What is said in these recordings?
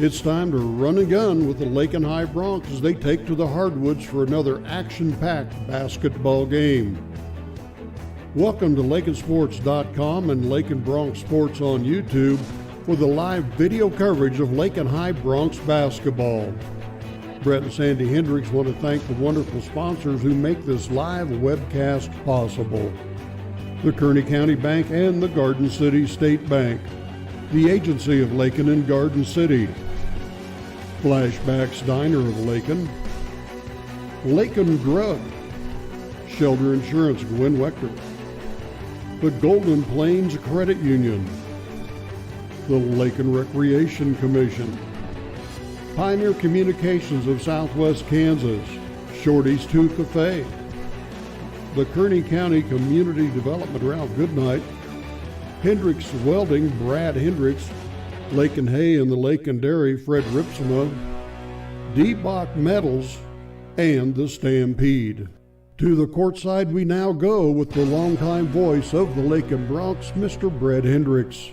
It's time to run and gun with the Lakin High Broncs as they take to the hardwoods for another action-packed basketball game. Welcome to LakinSports.com and Lakin Broncs Sports on YouTube for the live video coverage of Lakin High Broncs basketball. Brett and Sandy Hendricks want to thank the wonderful sponsors who make this live webcast possible. The Kearney County Bank and the Garden City State Bank. The agency of Lakin and Garden City. Flashbacks Diner of Lakin. Lakin Grub. Shelter Insurance Gwen Wechter. The Golden Plains Credit Union. The Lakin Recreation Commission. Pioneer Communications of Southwest Kansas. Shorty's 2 Cafe. The Kearney County Community Development Ralph Goodnight. Hendricks Welding, Brad Hendricks, Lakin Hay and the Lakin Dairy, Fred Ripsema, D-Bach Metals, and the Stampede. To the courtside we now go with the longtime voice of the Lakin Broncs, Mr. Brad Hendricks.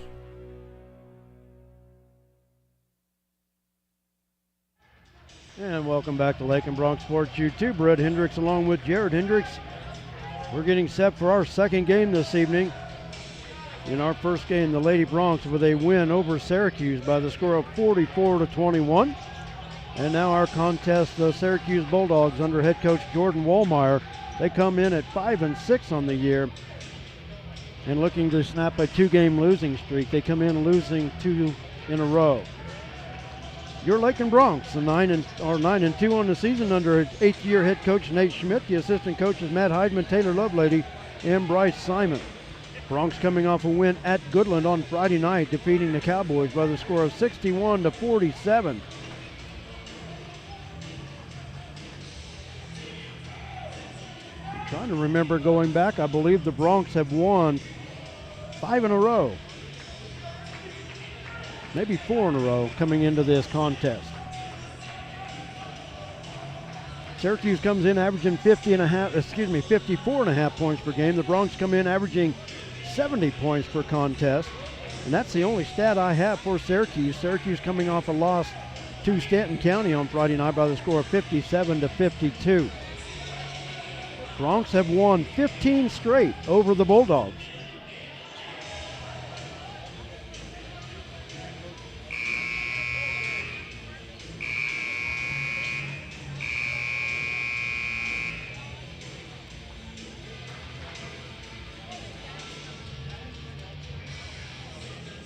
And welcome back to Lakin Broncs Sports YouTube. Brad Hendricks along with Jared Hendricks. We're getting set for our second game this evening. In our first game, the Lady Broncs with a win over Syracuse by the score of 44-21. And now our contest, the Syracuse Bulldogs under head coach Jordan Wallmeyer. They come in at 5-6 on the year and looking to snap a 2-game losing streak. They come in losing 2 in a row. Your Lakin Broncs, 9-2 on the season under 8th-year head coach Nate Schmidt. The assistant coaches Matt Heidman, Taylor Lovelady, and Bryce Simon. Broncs coming off a win at Goodland on Friday night, defeating the Cowboys by the score of 61-47. I'm trying to remember going back. I believe the Broncs have won 5 in a row. Maybe 4 in a row coming into this contest. Syracuse comes in averaging 54.5 points per game. The Broncs come in averaging 70 points per contest. And that's the only stat I have for Syracuse. Syracuse coming off a loss to Stanton County on Friday night by the score of 57-52. Broncs have won 15 straight over the Bulldogs.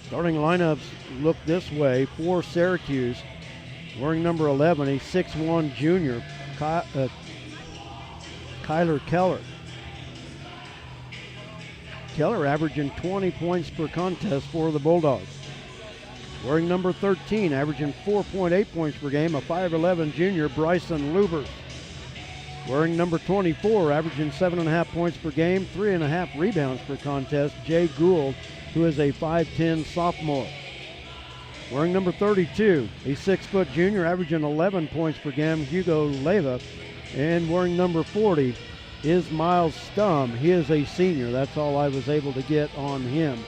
Starting lineups look this way for Syracuse. Wearing number 11, a 6'1 junior, Kyler Keller. Keller averaging 20 points per contest for the Bulldogs. Wearing number 13, averaging 4.8 points per game, a 5'11 junior, Bryson Lubers. Wearing number 24, averaging 7.5 points per game, 3.5 rebounds per contest, Jay Gould, who is a 5'10 sophomore. Wearing number 32, a 6-foot junior, averaging 11 points per game, Hugo Leyva. And wearing number 40 is Miles Stum. He is a senior. That's all I was able to get on him.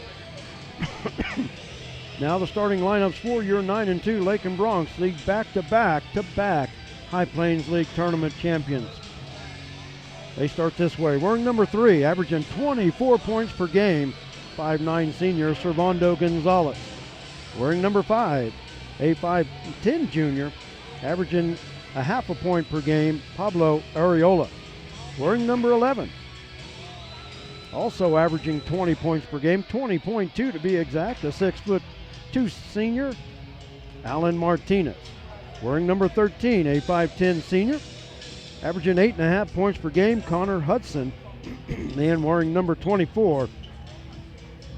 Now the starting lineups for your 9-2 Lakin Broncs, the back-to-back High Plains League tournament champions. They start this way. Wearing number 3, averaging 24 points per game, 5'9 senior, Servando Gonzalez. Wearing number 5, a 5'10 junior, averaging a half a point per game, Pablo Areola. Wearing number 11, also averaging 20 points per game, 20.2 to be exact, a 6'2 senior, Alan Martinez. Wearing number 13, a 5'10 senior, averaging 8.5 points per game, Connor Hudson. And wearing number 24,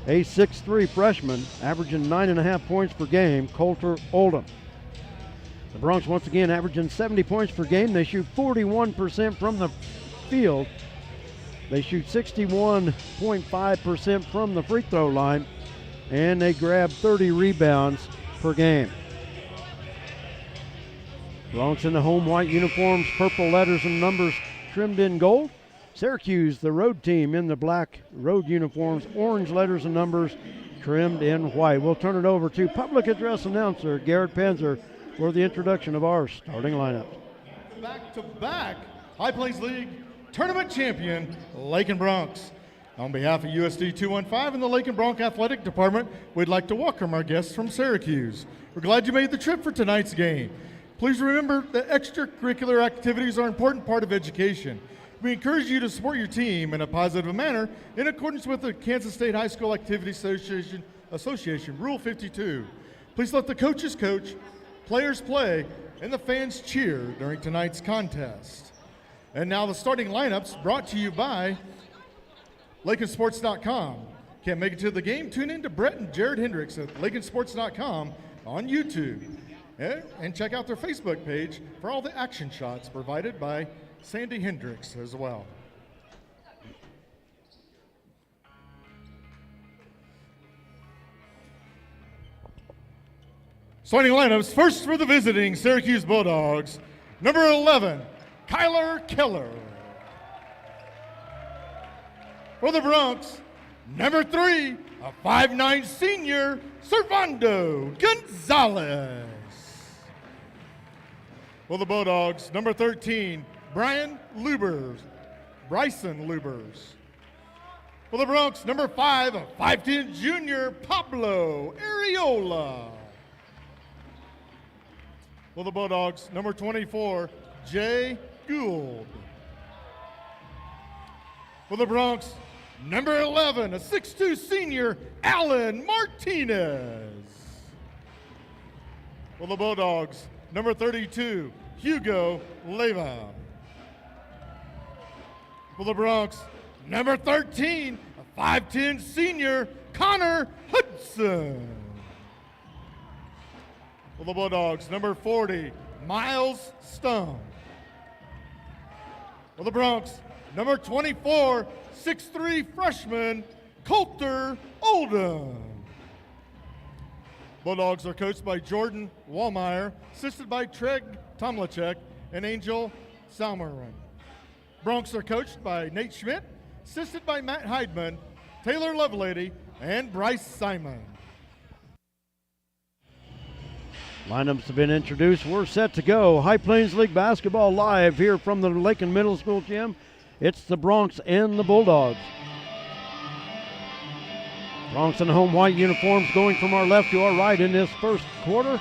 a 6'3 freshman, averaging 9.5 points per game, Coulter Oldham. The Broncs once again averaging 70 points per game. They shoot 41% from the field. They shoot 61.5% from the free throw line, and they grab 30 rebounds per game. Broncs in the home white uniforms, purple letters and numbers trimmed in gold. Syracuse, the road team, in the black road uniforms, orange letters and numbers, trimmed in white. We'll turn it over to public address announcer Garrett Panzer for the introduction of our starting lineup. Back-to-back High Plains League tournament champion, Lakin Bronx. On behalf of USD 215 and the Lakin Bronx Athletic Department, we'd like to welcome our guests from Syracuse. We're glad you made the trip for tonight's game. Please remember that extracurricular activities are an important part of education. We encourage you to support your team in a positive manner in accordance with the Kansas State High School Activity Association Rule 52. Please let the coaches coach, players play, and the fans cheer during tonight's contest. And now the starting lineups brought to you by LakinSports.com. Can't make it to the game? Tune in to Brett and Jared Hendricks at LakinSports.com on YouTube. And check out their Facebook page for all the action shots provided by Sandy Hendricks as well. Starting lineups, first for the visiting Syracuse Bulldogs, number 11, Kyler Keller. For the Bronx, number 3, a 5'9" senior, Servando Gonzalez. For the Bulldogs, number 13, Bryson Lubers. For the Bronx, number 5, a 5'10" junior, Pablo Areola. For the Bulldogs, number 24, Jay Gould. For the Bronx, number 11, a 6'2" senior, Alan Martinez. For the Bulldogs, number 32, Hugo Leva. For the Bronx, number 13, a 5'10" senior, Connor Hudson. For the Bulldogs, number 40, Miles Stone. For the Bronx, number 24, 6'3" freshman, Coulter Oldham. Bulldogs are coached by Jordan Wallmeyer, assisted by Treg Tomlachek and Angel Salmeron. Bronx are coached by Nate Schmidt, assisted by Matt Heidman, Taylor Lovelady, and Bryce Simon. Lineups have been introduced. We're set to go. High Plains League basketball live here from the Lakin Middle School gym. It's the Bronx and the Bulldogs. Bronx in the home white uniforms going from our left to our right in this first quarter.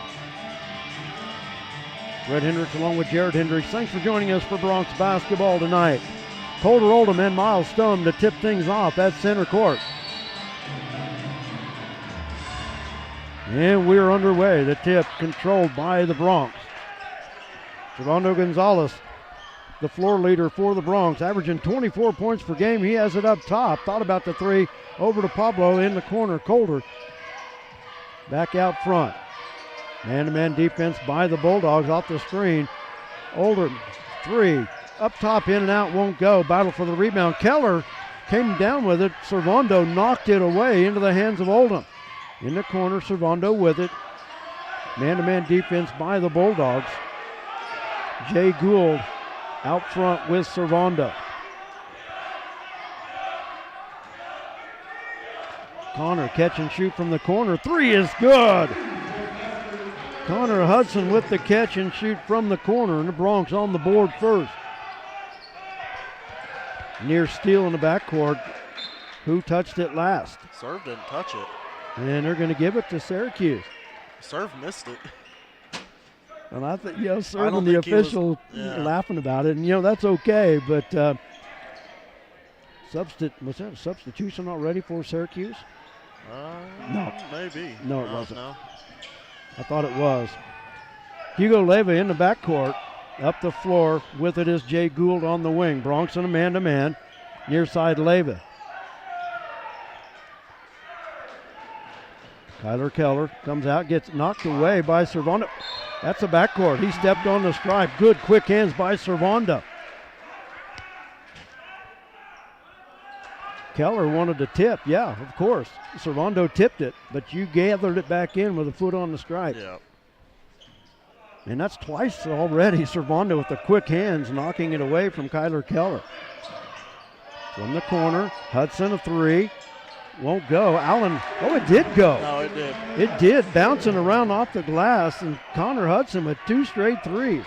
Brett Hendricks along with Jared Hendricks. Thanks for joining us for Bronx basketball tonight. Coulter Oldham and Miles Stone to tip things off at center court. And we're underway. The tip controlled by the Bronx. Servando Gonzalez, the floor leader for the Bronx, averaging 24 points per game. He has it up top. Thought about the three. Over to Pablo in the corner. Coulter back out front. Man-to-man defense by the Bulldogs off the screen. Oldham, three. Up top, in and out, won't go. Battle for the rebound. Keller came down with it. Servando knocked it away into the hands of Oldham. In the corner, Servando with it. Man-to-man defense by the Bulldogs. Jay Gould out front with Servando. Connor catch and shoot from the corner. Three is good. Connor Hudson with the catch and shoot from the corner, and the Bronx on the board first. Near steal in the backcourt. Who touched it last? Serve didn't touch it. And they're going to give it to Syracuse. Serve missed it. And I think, Serve and the official laughing about it, and that's okay. But was that a substitution already for Syracuse? No, maybe. No, it wasn't. No. I thought it was. Hugo Leva in the backcourt. Up the floor with it is Jay Gould on the wing. Bronx in a man-to-man. Near side Leva. Kyler Keller comes out, gets knocked away by Servando. That's a backcourt. He stepped on the stripe. Good quick hands by Servando. Keller wanted to tip. Yeah, of course. Servando tipped it, but you gathered it back in with a foot on the stripe. Yeah. And that's twice already. Servando with the quick hands knocking it away from Kyler Keller. From the corner, Hudson a three. won't go. Allen, oh, it did go. No, it did. It did, bouncing around off the glass, and Connor Hudson with 2 straight threes.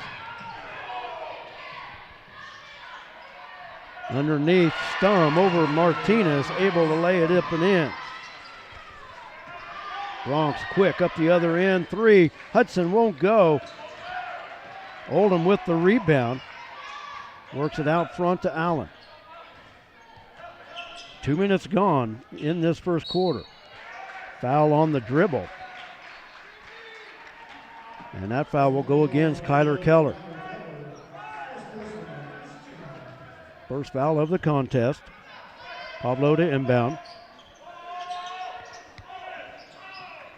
Underneath, Sturm over Martinez, able to lay it up and in. Bronx quick up the other end, 3. Hudson won't go. Oldham with the rebound. Works it out front to Allen. 2 minutes gone in this first quarter. Foul on the dribble. And that foul will go against Kyler Keller. First foul of the contest. Pablo to inbound.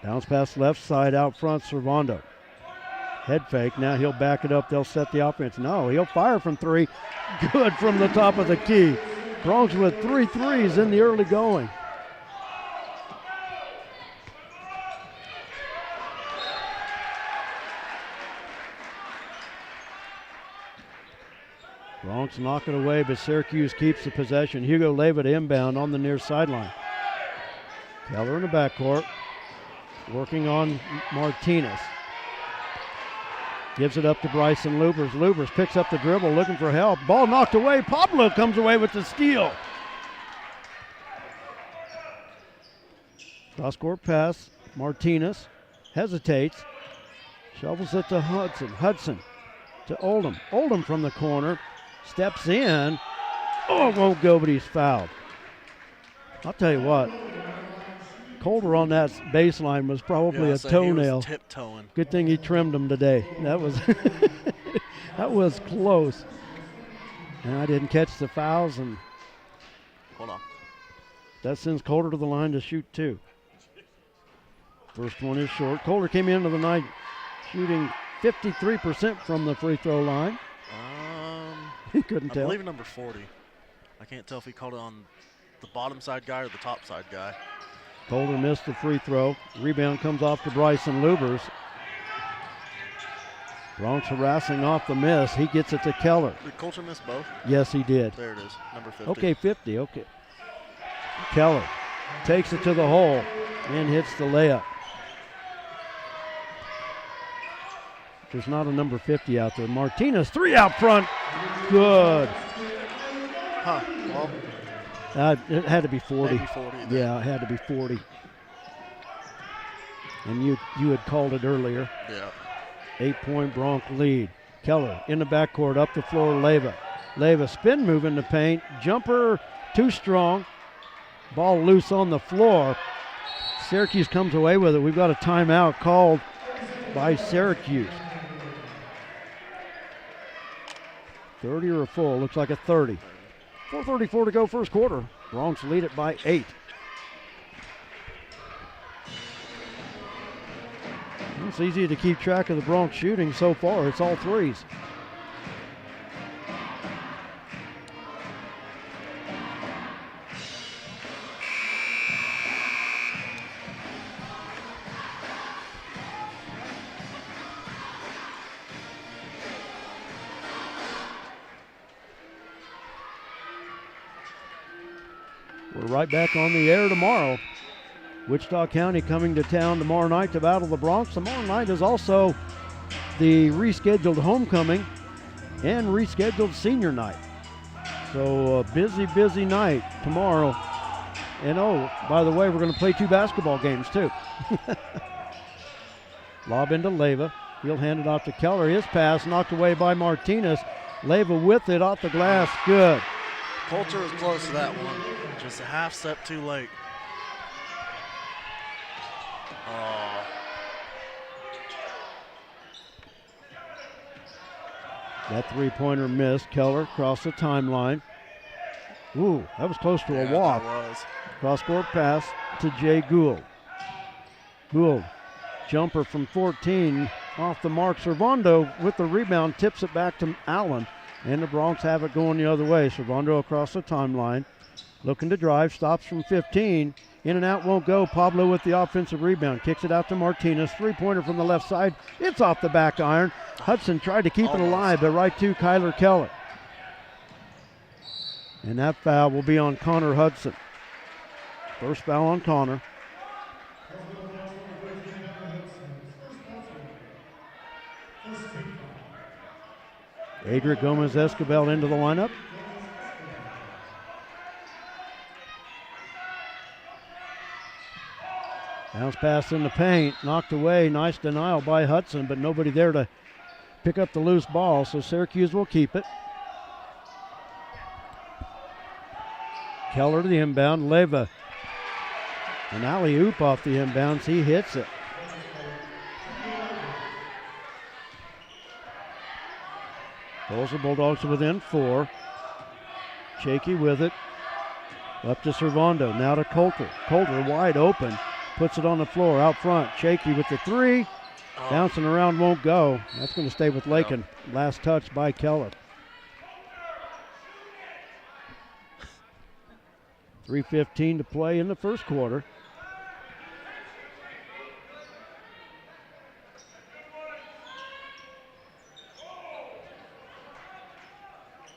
Bounce pass left side out front, Servando. Head fake, now he'll back it up, they'll set the offense. No, he'll fire from 3. Good from the top of the key. Bronx with 3 threes in the early going. Bronx knock it away, but Syracuse keeps the possession. Hugo Leyva to inbound on the near sideline. Keller in the backcourt, working on Martinez. Gives it up to Bryson Lubers. Lubers picks up the dribble, looking for help. Ball knocked away. Pablo comes away with the steal. Cross-court pass. Martinez hesitates. Shovels it to Hudson. Hudson to Oldham. Oldham from the corner. Steps in. Oh, won't go, but he's fouled. I'll tell you what. Coulter on that baseline was probably a toenail. He was tiptoeing. Good thing he trimmed him today. That was that was close. And I didn't catch the fouls, and Hold on. that sends Coulter to the line to shoot 2. First one is short. Coulter came into the night shooting 53% from the free throw line. He couldn't I tell. believe number 40. I can't tell if he called it on the bottom side guy or the top side guy. Coulter missed the free throw. Rebound comes off to Bryson Lubers. Bronx harassing off the miss. He gets it to Keller. Did Coulter miss both? Yes, he did. There it is, number 50. Okay, 50. Okay. Keller takes it to the hole and hits the layup. There's not a number 50 out there. Martinez, 3 out front. Good. Huh, well, It had to be 40. maybe 40 then. Yeah, it had to be 40. And you had called it earlier. Yeah. 8-point Bronx lead. Keller in the backcourt, up the floor, Leyva. Leyva spin move in the paint. Jumper too strong. Ball loose on the floor. Syracuse comes away with it. We've got a timeout called by Syracuse. 30 or a full, looks like a 30. 4:34 to go first quarter. Bronx lead it by 8. It's easy to keep track of the Bronx shooting so far. It's all threes. We're right back on the air tomorrow. Wichita County coming to town tomorrow night to battle the Bronx. Tomorrow night is also the rescheduled homecoming and rescheduled senior night. So a busy, busy night tomorrow. And oh, by the way, we're going to play 2 basketball games too. Lob into Leyva. He'll hand it off to Keller. His pass knocked away by Martinez. Leyva with it off the glass. Good. Coulter was close to that one. Just a half step too late. Oh. That 3-pointer missed. Keller across the timeline. Ooh, that was close to a walk. That was. Cross-court pass to Jay Gould. Gould, jumper from 14, off the mark. Servando with the rebound, tips it back to Allen. And the Bronx have it going the other way. Servando across the timeline. Looking to drive, stops from 15. In and out, won't go. Pablo with the offensive rebound. Kicks it out to Martinez. 3-pointer from the left side. It's off the back iron. Hudson tried to keep it alive, but right to Kyler Keller. And that foul will be on Connor Hudson. First foul on Connor. Adric Gomez-Escobar into the lineup. Bounce pass in the paint, knocked away. Nice denial by Hudson, but nobody there to pick up the loose ball, so Syracuse will keep it. Keller to the inbound. Leva. An alley-oop off the inbounds. He hits it. Tulsa Bulldogs within 4. Shaky with it. Up to Servando. Now to Coulter. Coulter wide open. Puts it on the floor out front. Shaky with the 3. Bouncing around, won't go. That's going to stay with Lakin. Last touch by Keller. 3:15 to play in the first quarter.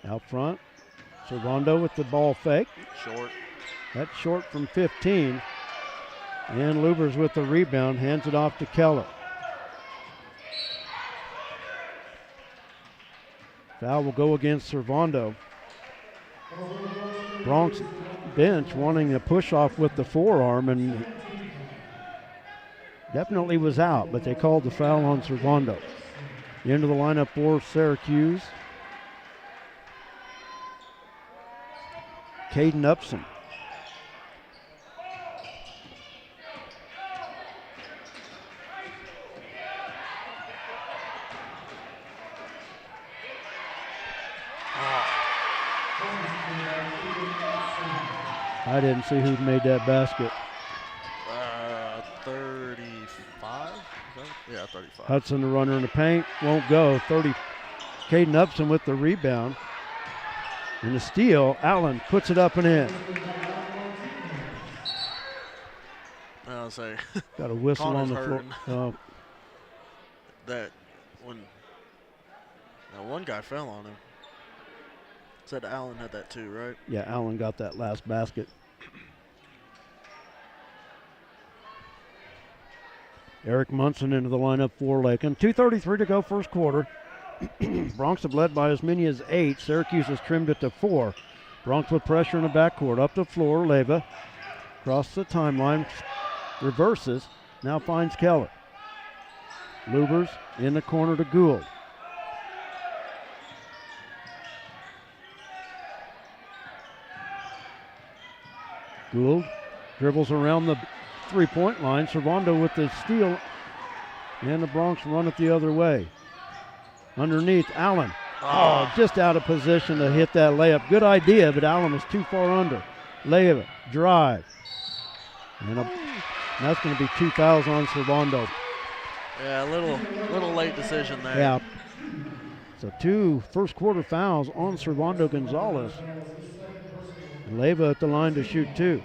Out front, Servando with the ball fake. Short. That's short from 15. And Lubers with the rebound, hands it off to Keller. Foul will go against Servando. Bronx bench wanting a push off with the forearm, and definitely was out, but they called the foul on Servando. Into the lineup for Syracuse. Caden Upson. I didn't see who made that basket. 35? Yeah, 35. Hudson, the runner in the paint, won't go. 30. Caden Upson with the rebound. And the steal, Allen puts it up and in. I'll say. Got a whistle on the floor. That when one guy fell on him. Said Allen had that too, right? Yeah, Allen got that last basket. Eric Munson into the lineup for Lakin. 2:33 to go first quarter. Bronx have led by as many as 8. Syracuse has trimmed it to 4. Bronx with pressure in the backcourt. Up the floor, Leva. Across the timeline. Reverses. Now finds Keller. Lubers in the corner to Gould. Gould dribbles around the three-point line. Servando with the steal. And the Bronx run it the other way. Underneath, Allen. Oh, just out of position to hit that layup. Good idea, but Allen was too far under. Layup, drive. And that's going to be 2 fouls on Servando. Yeah, a little late decision there. Yeah. So 2 first quarter fouls on Servando Gonzalez. Leva at the line to shoot 2.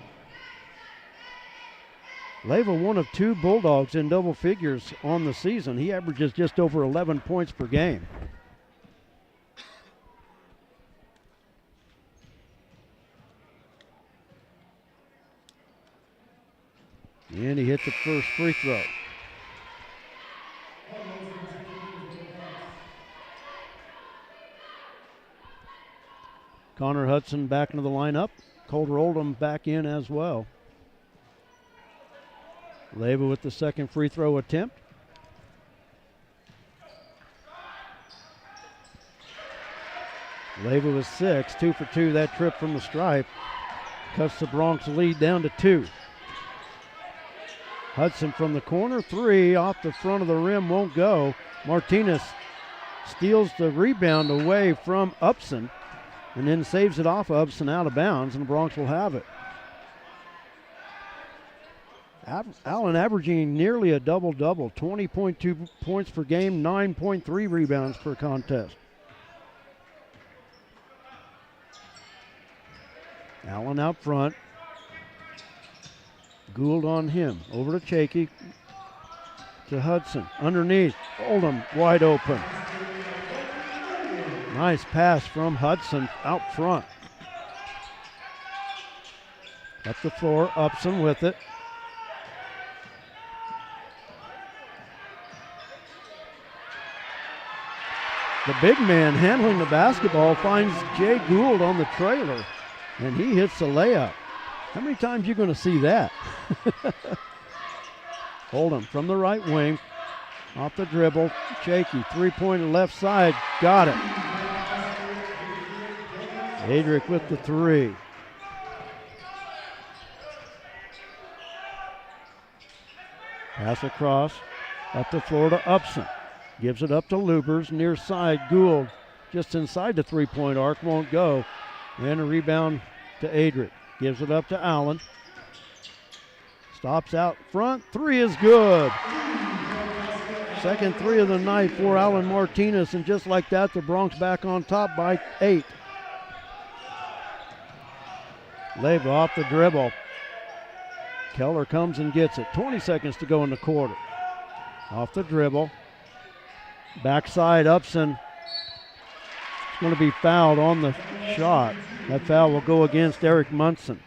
Leva, one of 2 Bulldogs in double figures on the season. He averages just over 11 points per game. And he hit the first free throw. Connor Hudson back into the lineup. Coulter Oldham back in as well. Leva with the second free throw attempt. Leva was 6, 2 for 2. That trip from the stripe cuts the Bronx lead down to 2. Hudson from the corner, 3 off the front of the rim, won't go. Martinez steals the rebound away from Upson and then saves it off Upson out of bounds, and the Bronx will have it. Allen averaging nearly a double-double, 20.2 points per game, 9.3 rebounds per contest. Allen out front. Gould on him. Over to Chakey. To Hudson. Underneath. Oldham wide open. Nice pass from Hudson out front. Up the floor, Upson with it. The big man handling the basketball finds Jay Gould on the trailer, and he hits the layup. How many times are you going to see that? Oldham from the right wing, off the dribble, shaky, three-pointer left side, got it. Adric with the three. Pass across, up the floor to Upson. Gives it up to Lubers, near side, Gould just inside the three-point arc, won't go. And a rebound to Adric. Gives it up to Allen. Stops out front, three is good. Second three of the night for Allen Martinez, and just like that, the Bronx back on top by 8. Leyva off the dribble. Keller comes and gets it. 20 seconds to go in the quarter. Off the dribble. Backside, Upson. It's going to be fouled on the shot. That foul will go against Eric Munson.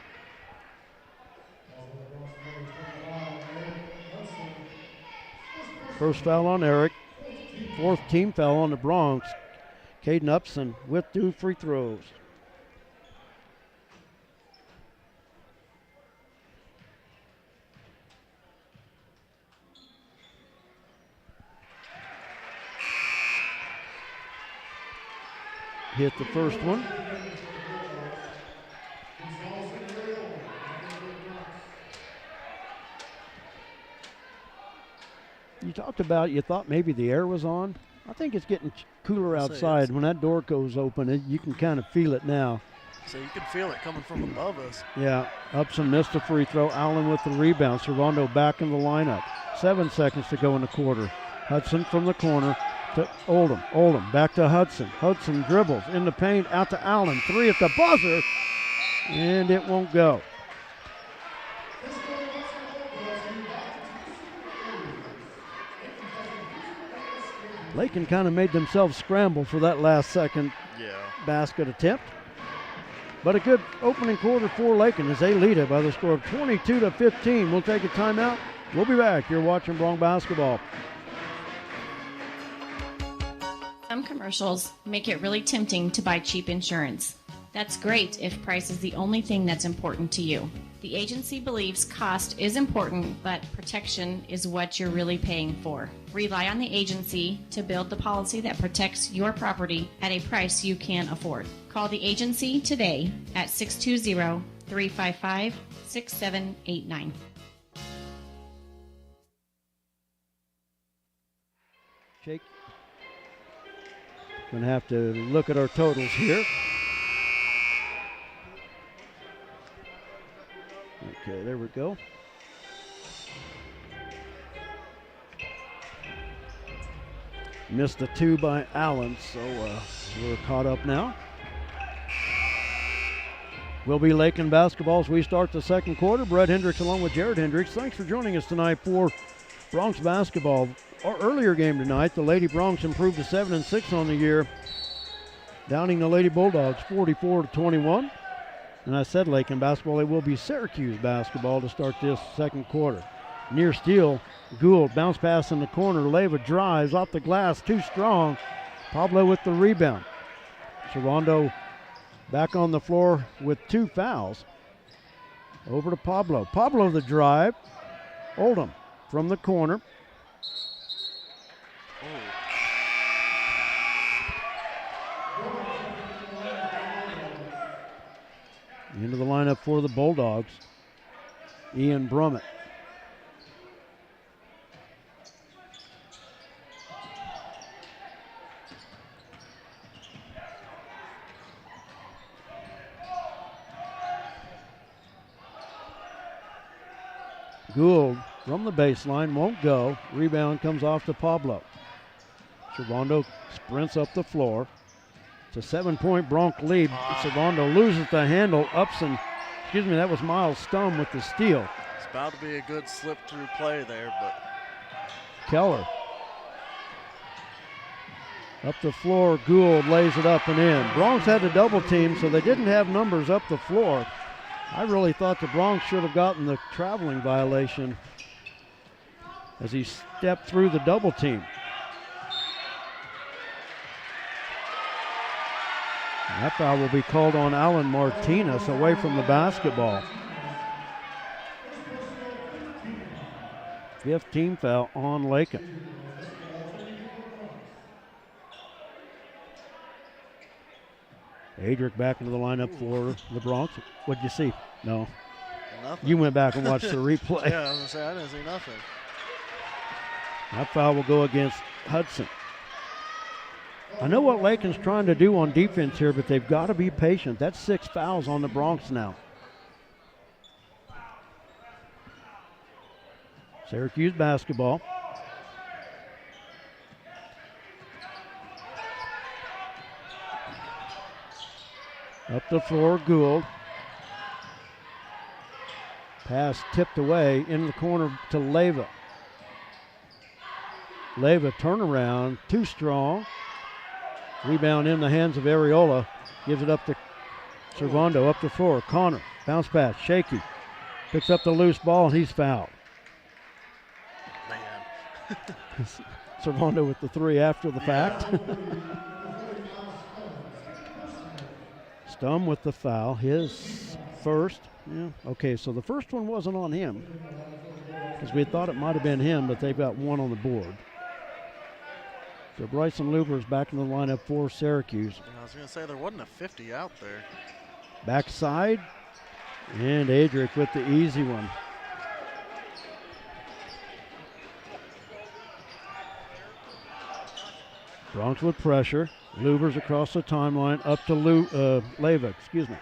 First foul on Eric. Fourth team foul on the Bronx. Caden Upson with 2 free throws. Hit the first one. You talked about, you thought maybe the air was on. I think it's getting cooler outside. When that door goes open, you can kind of feel it now. So you can feel it coming from above us. Yeah, Upson missed a free throw. Allen with the rebound. Servando back in the lineup. 7 seconds to go in the quarter. Hudson from the corner to Oldham. Oldham back to Hudson. Hudson dribbles in the paint, out to Allen. Three at the buzzer, and it won't go. Lakin kind of made themselves scramble for that last second basket attempt. But a good opening quarter for Lakin as they lead it by the score of 22-15. We'll take a timeout. We'll be back. You're watching Bronx basketball. Some commercials make it really tempting to buy cheap insurance. That's great if price is the only thing that's important to you. The agency believes cost is important, but protection is what you're really paying for. Rely on the agency to build the policy that protects your property at a price you can afford. Call the agency today at 620-355-6789. Shake. Gonna have to look at our totals here. Okay, there we go. Missed the 2 by Allen, so we're caught up now. Will be Lakin basketball as we start the second quarter. Brett Hendricks along with Jared Hendricks. Thanks for joining us tonight for Bronx basketball. Our earlier game tonight, the Lady Bronx improved to 7-6 on the year, downing the Lady Bulldogs 44-21. And I said Lakin basketball, it will be Syracuse basketball to start this second quarter. Near steal, Gould, bounce pass in the corner. Leyva drives off the glass, too strong. Pablo with the rebound. Servando back on the floor with 2 fouls. Over to Pablo. Pablo the drive. Oldham from the corner. Into the lineup for the Bulldogs, Ian Brummett. Gould from the baseline, won't go. Rebound comes off to Pablo. Servando sprints up the floor. It's a 7-point Bronx lead. Servando loses the handle. Upson, that was Miles Stum with the steal. It's about to be a good slip-through play there, but Keller. Up the floor, Gould lays it up and in. Bronx had a double team, so they didn't have numbers up the floor. I really thought the Bronx should have gotten the traveling violation as he stepped through the double team. And that foul will be called on Alan Martinez away from the basketball. 5th team foul on Lakin. Adric back into the lineup for the Bronx. What'd you see? No. Nothing. You went back and watched the replay. Yeah, I was going to say, I didn't see nothing. That foul will go against Hudson. I know what Lakin's trying to do on defense here, but they've got to be patient. That's 6 fouls on the Bronx now. Syracuse basketball. Up the floor, Gould. Pass tipped away into the corner to Leyva. Leyva turnaround, too strong. Rebound in the hands of Areola. Gives it up to Servando, up the floor. Connor, bounce pass, shaky. Picks up the loose ball and he's fouled. Man. Servando with the 3 after the fact. Stum with the foul, his first. Yeah, okay, so the first one wasn't on him because we thought it might have been him, but they've got 1 on the board. So Bryson Luber's back in the lineup for Syracuse. I was going to say there wasn't a 50 out there. Backside, and Adric with the easy one. Bronx with pressure. Luber's across the timeline, up to Leyva, excuse me.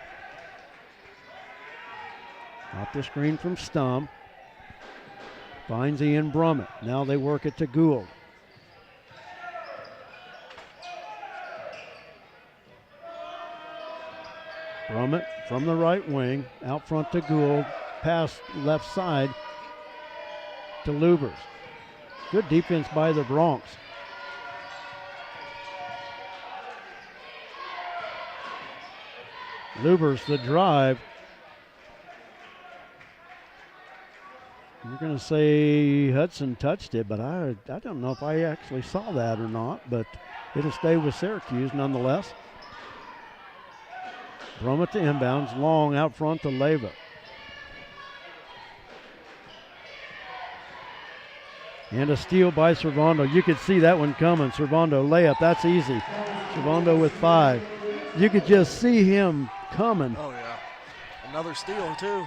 Off the screen from Stum. Finds Ian Brummett. Now they work it to Gould. Brummett from the right wing, out front to Gould. Pass left side to Lubers. Good defense by the Bronx. Lubers the drive. You're going to say Hudson touched it, but I don't know if I actually saw that or not, but it'll stay with Syracuse nonetheless. Brummett to inbounds, long out front to Leyva. And a steal by Servando. You could see that one coming. Servando layup, that's easy. Servando with 5. You could just see him coming. Oh, yeah. Another steal, too.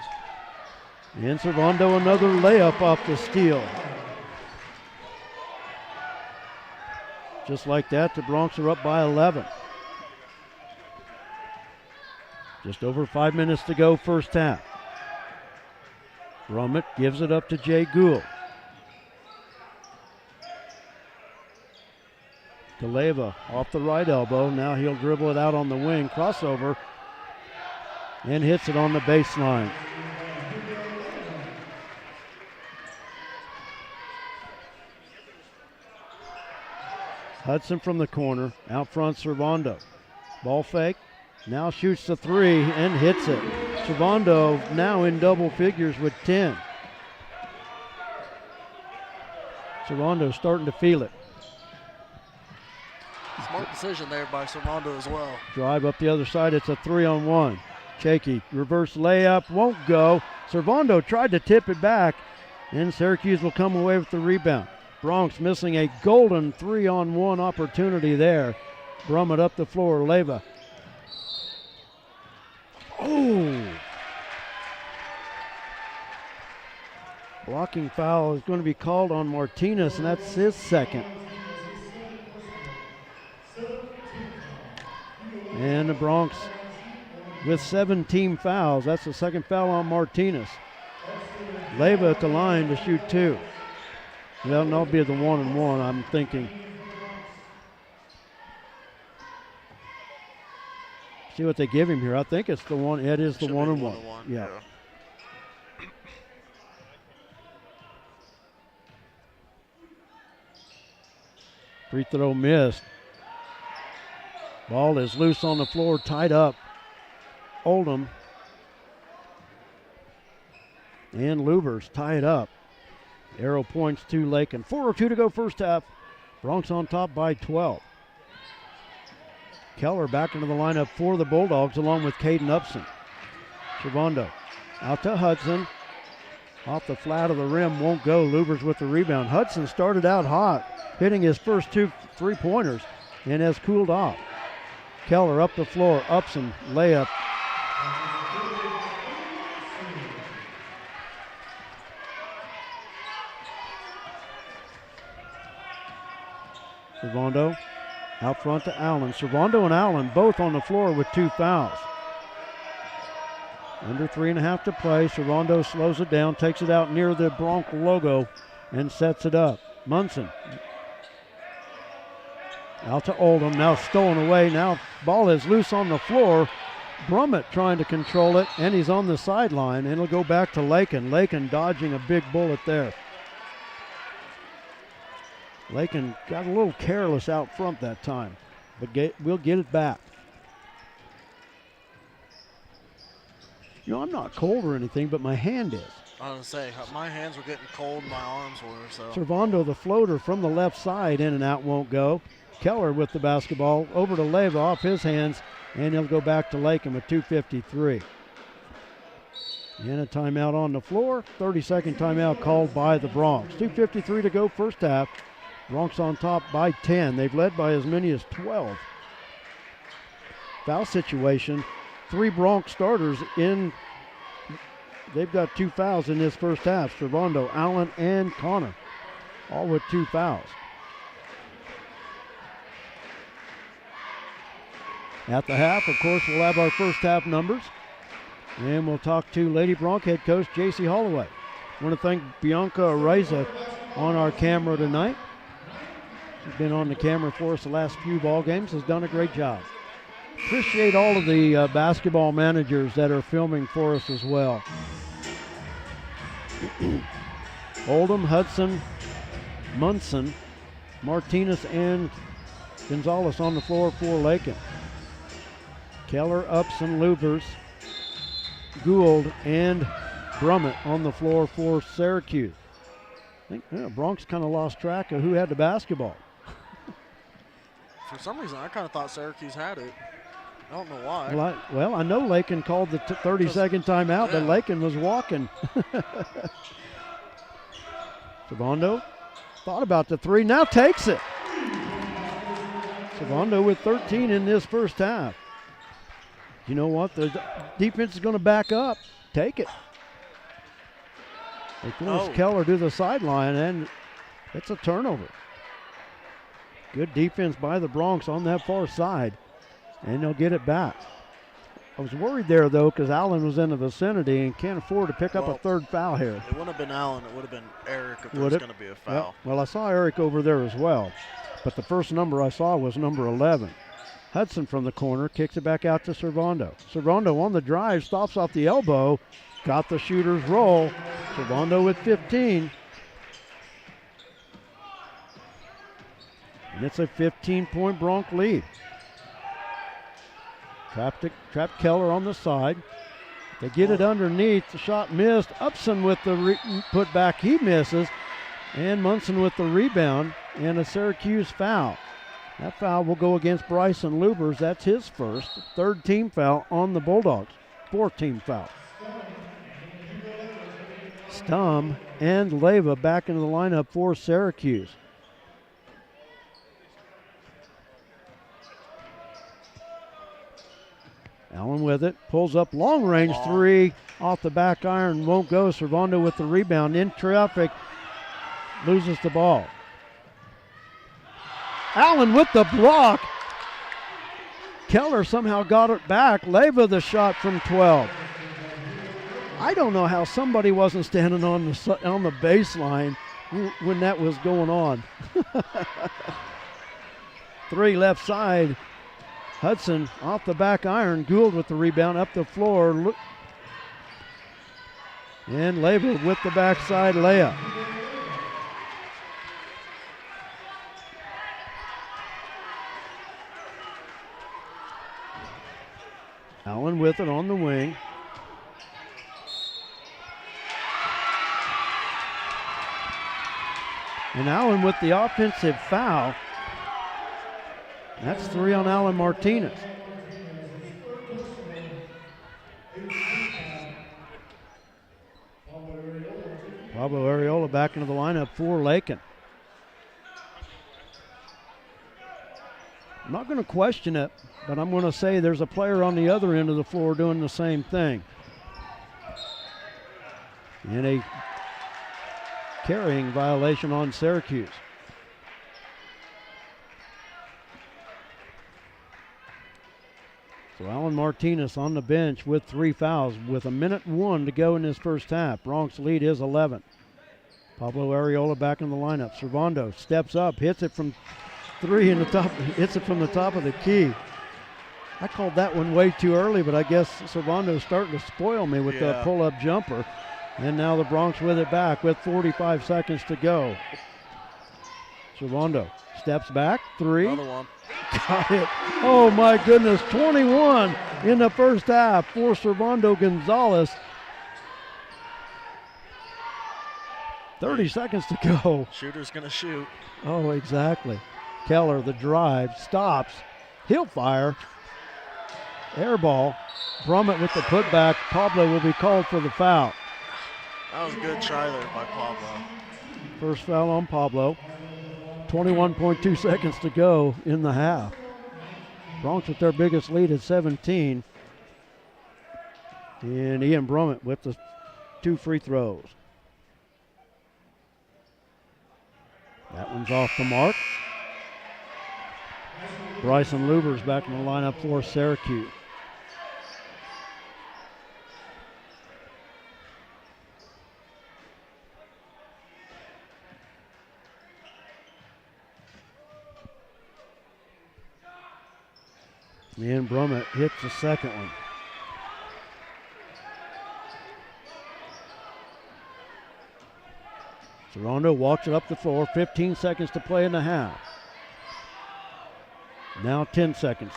And Servando another layup off the steal. Just like that, the Bronx are up by 11. Just over 5 minutes to go, first half. Brummett gives it up to Jay Gould. To Leyva off the right elbow. Now he'll dribble it out on the wing, crossover, and hits it on the baseline. Hudson from the corner, out front Servando. Ball fake, now shoots the 3 and hits it. Servando now in double figures with 10. Servando starting to feel it. Smart decision there by Servando as well. Drive up the other side, it's a 3-on-1. Shaky, reverse layup, won't go. Servando tried to tip it back, and Syracuse will come away with the rebound. Bronx missing a golden 3-on-1 opportunity there. Brummett up the floor, Leyva. Oh! Blocking foul is going to be called on Martinez, and that's his second. And the Bronx with 17 fouls. That's the second foul on Martinez. Leyva at the line to shoot 2. Well, that'll be the 1-and-1, I'm thinking. See what they give him here. I think it's the one. It is the 1-and-1. Yeah. Free throw missed. Ball is loose on the floor, tied up. Oldham and Lubers tie it up. Arrow points to Lakin. 4:02 to go first half. Bronx on top by 12. Keller back into the lineup for the Bulldogs along with Caden Upson. Servando out to Hudson. Off the flat of the rim, won't go. Lubers with the rebound. Hudson started out hot, hitting his first 2 3-pointers and has cooled off. Keller up the floor. Upson layup. Servando out front to Allen. Servando and Allen both on the floor with 2 fouls. Under 3.5 to play. Servando slows it down, takes it out near the Bronx logo, and sets it up. Munson out to Oldham. Now stolen away. Now ball is loose on the floor. Brummett trying to control it, and he's on the sideline, and it'll go back to Lakin. Lakin dodging a big bullet there. Lakin got a little careless out front that time, but we'll get it back. You know, I'm not cold or anything, but my hand is. I was going to say, my hands were getting cold, my arms were, so. Servando, the floater from the left side, in and out, won't go. Keller with the basketball, over to Leva, off his hands, and he'll go back to Lakin with 2:53. And a timeout on the floor, 30-second timeout called by the Bronx. 2:53 to go first half. Bronx on top by 10. They've led by as many as 12. Foul situation. 3 Bronx starters in. They've got 2 fouls in this first half. Servando, Allen, and Connor, all with 2 fouls. At the half, of course, we'll have our first half numbers. And we'll talk to Lady Bronx head coach J.C. Holloway. I want to thank Bianca Araiza on our camera tonight. She's been on the camera for us the last few ball games, has done a great job. Appreciate all of the basketball managers that are filming for us as well. Oldham, Hudson, Munson, Martinez, and Gonzalez on the floor for Lakin. Keller, Upson, Lubers, Gould, and Brummett on the floor for Syracuse. I think Bronx kind of lost track of who had the basketball. For some reason, I kind of thought Syracuse had it. I don't know why. Well, I know Lakin called the 30-second timeout, but Lakin was walking. Servando thought about the 3, now takes it. Servando with 13 in this first half. You know what? The defense is going to back up. Take it. They force Keller to the sideline, and it's a turnover. Good defense by the Bronx on that far side, and they'll get it back. I was worried there, though, because Allen was in the vicinity and can't afford to pick up a 3rd foul here. It wouldn't have been Allen. It would have been Eric if there was going to be a foul. Well, I saw Eric over there as well, but the first number I saw was number 11. Hudson from the corner kicks it back out to Servando. Servando on the drive, stops off the elbow, got the shooter's roll. Servando with 15. And it's a 15-point Bronx lead. Trapped Keller on the side. They get it underneath. The shot missed. Upson with the putback. He misses. And Munson with the rebound. And a Syracuse foul. That foul will go against Bryson Lubers. That's his first. 3rd team foul on the Bulldogs. 4th team foul. Stum and Leva back into the lineup for Syracuse. Allen with it, pulls up long range 3 off the back iron, won't go. Servando with the rebound in traffic, loses the ball. Allen with the block. Keller somehow got it back. Leva the shot from 12. I don't know how somebody wasn't standing on the baseline when that was going on. 3 left side. Hudson off the back iron. Gould with the rebound up the floor. And Leva with the backside layup. Allen with it on the wing. And Allen with the offensive foul. That's 3 on Allen Martinez. Pablo Arreola back into the lineup for Lakin. I'm not going to question it, but I'm going to say there's a player on the other end of the floor doing the same thing. And a carrying violation on Syracuse. So Allen Martinez on the bench with 3 fouls with 1:01 to go in this first half. Bronx lead is 11. Pablo Arreola back in the lineup. Servando steps up, hits it from 3 in the top, hits it from the top of the key. I called that one way too early, but I guess Servando's starting to spoil me with the pull-up jumper. And now the Bronx with it back with 45 seconds to go. Servando steps back, 3. Another one. Got it. Oh my goodness, 21 in the first half for Servando Gonzalez. 30 seconds to go. Shooter's gonna shoot. Oh, exactly. Keller, the drive, stops. He'll fire. Air ball. Brummett with the putback. Pablo will be called for the foul. That was a good try there by Pablo. First foul on Pablo. 21.2 seconds to go in the half. Bronx with their biggest lead at 17. And Ian Brummett with the 2 free throws. That one's off the mark. Bryson Luber's back in the lineup for Syracuse. And Brummett hits the second one. Servando walks it up the floor. 15 seconds to play in the half. Now 10 seconds.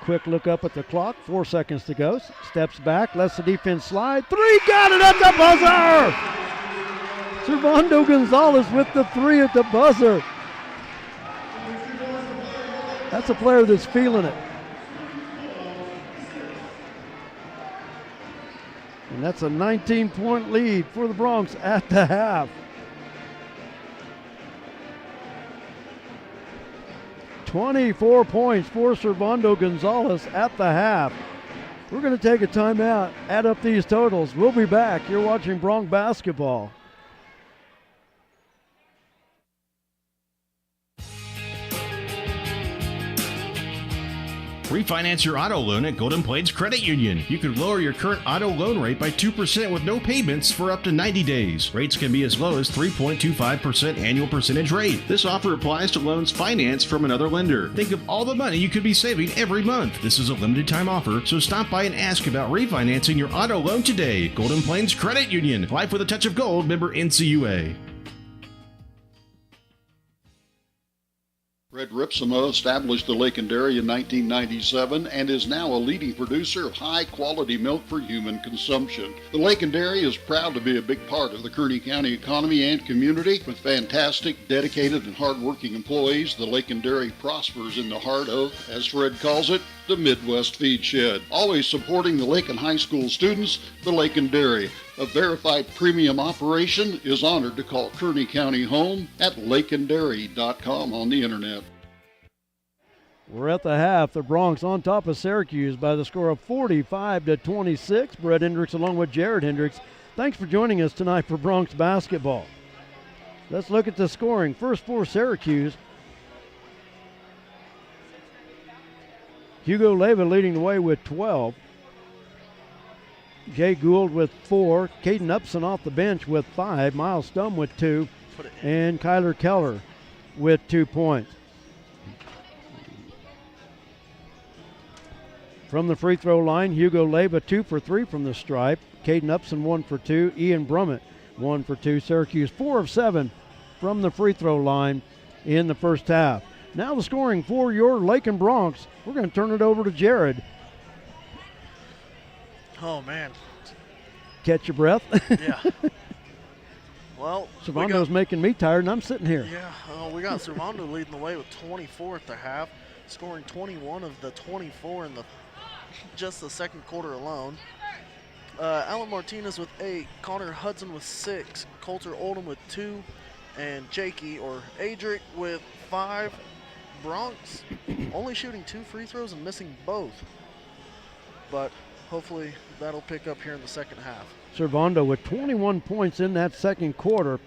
Quick look up at the clock. 4 seconds to go. Steps back, lets the defense slide. 3, got it at the buzzer! Servando Gonzalez with the 3 at the buzzer. That's a player that's feeling it. And that's a 19-point lead for the Bronx at the half. 24 points for Servando Gonzalez at the half. We're going to take a timeout, add up these totals. We'll be back. You're watching Bronx basketball. Refinance your auto loan at Golden Plains Credit Union. You could lower your current auto loan rate by 2% with no payments for up to 90 days. Rates can be as low as 3.25% annual percentage rate. This offer applies to loans financed from another lender. Think of all the money you could be saving every month. This is a limited time offer, so stop by and ask about refinancing your auto loan today. Golden Plains Credit Union. Life with a touch of gold. Member NCUA. Red Ripsimo established the Lakin Dairy in 1997 and is now a leading producer of high-quality milk for human consumption. The Lakin Dairy is proud to be a big part of the Kearney County economy and community. With fantastic, dedicated, and hard-working employees, the Lakin Dairy prospers in the heart of, as Fred calls it, the Midwest Feed Shed. Always supporting the Lakin High School students, the Lakin Dairy, a verified premium operation, is honored to call Kearney County home at lakindairy.com on the internet. We're at the half. The Bronx on top of Syracuse by the score of 45-26. Brett Hendricks along with Jared Hendricks. Thanks for joining us tonight for Bronx basketball. Let's look at the scoring. First for Syracuse. Hugo Leyva leading the way with 12. Jay Gould with 4. Caden Upson off the bench with 5. Miles Stum with 2. And Kyler Keller with 2 points. From the free throw line, Hugo Leyva 2 for 3 from the stripe. Caden Upson 1 for 2. Ian Brummett 1 for 2. Syracuse 4 of 7 from the free throw line in the first half. Now the scoring for your Lakin Bronx. We're going to turn it over to Jared. Oh, man. catch your breath. Yeah. Well, Servando's making me tired, and I'm sitting here. Yeah, we got Servando leading the way with 24 at the half, scoring 21 of the 24 in just the second quarter alone. Alan Martinez with 8, Connor Hudson with 6, Coulter Oldham with 2, and Jakey or Adric with 5. Bronx only shooting 2 free throws and missing both. But hopefully that'll pick up here in the second half. Servando with 21 points in that second quarter.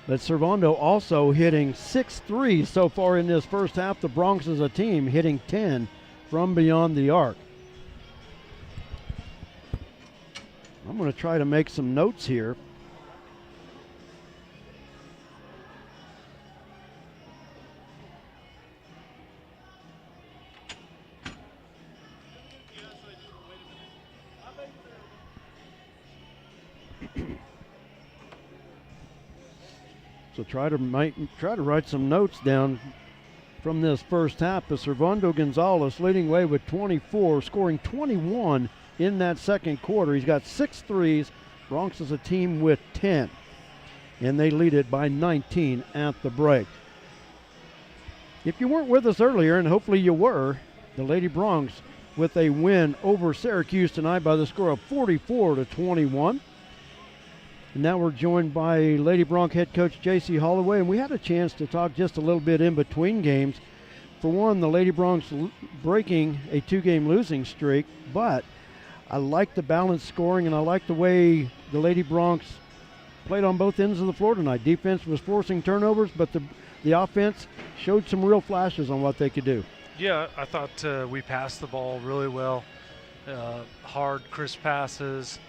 But Servando also hitting 6 threes so far in this first half. The Bronx as a team hitting 10 from beyond the arc. I'm going to try to make some notes here. So try to write some notes down from this first half. As Servando Gonzalez leading way with 24, scoring 21 in that second quarter. He's got 6 threes. Bronx is a team with 10, and they lead it by 19 at the break. If you weren't with us earlier, and hopefully you were, the Lady Bronx with a win over Syracuse tonight by the score of 44-21. And now we're joined by Lady Bronx head coach J.C. Holloway, and we had a chance to talk just a little bit in between games. For one, the Lady Bronx breaking a 2-game losing streak, but I like the balanced scoring, and I like the way the Lady Bronx played on both ends of the floor tonight. Defense was forcing turnovers, but the offense showed some real flashes on what they could do. Yeah, I thought we passed the ball really well. Hard, crisp passes.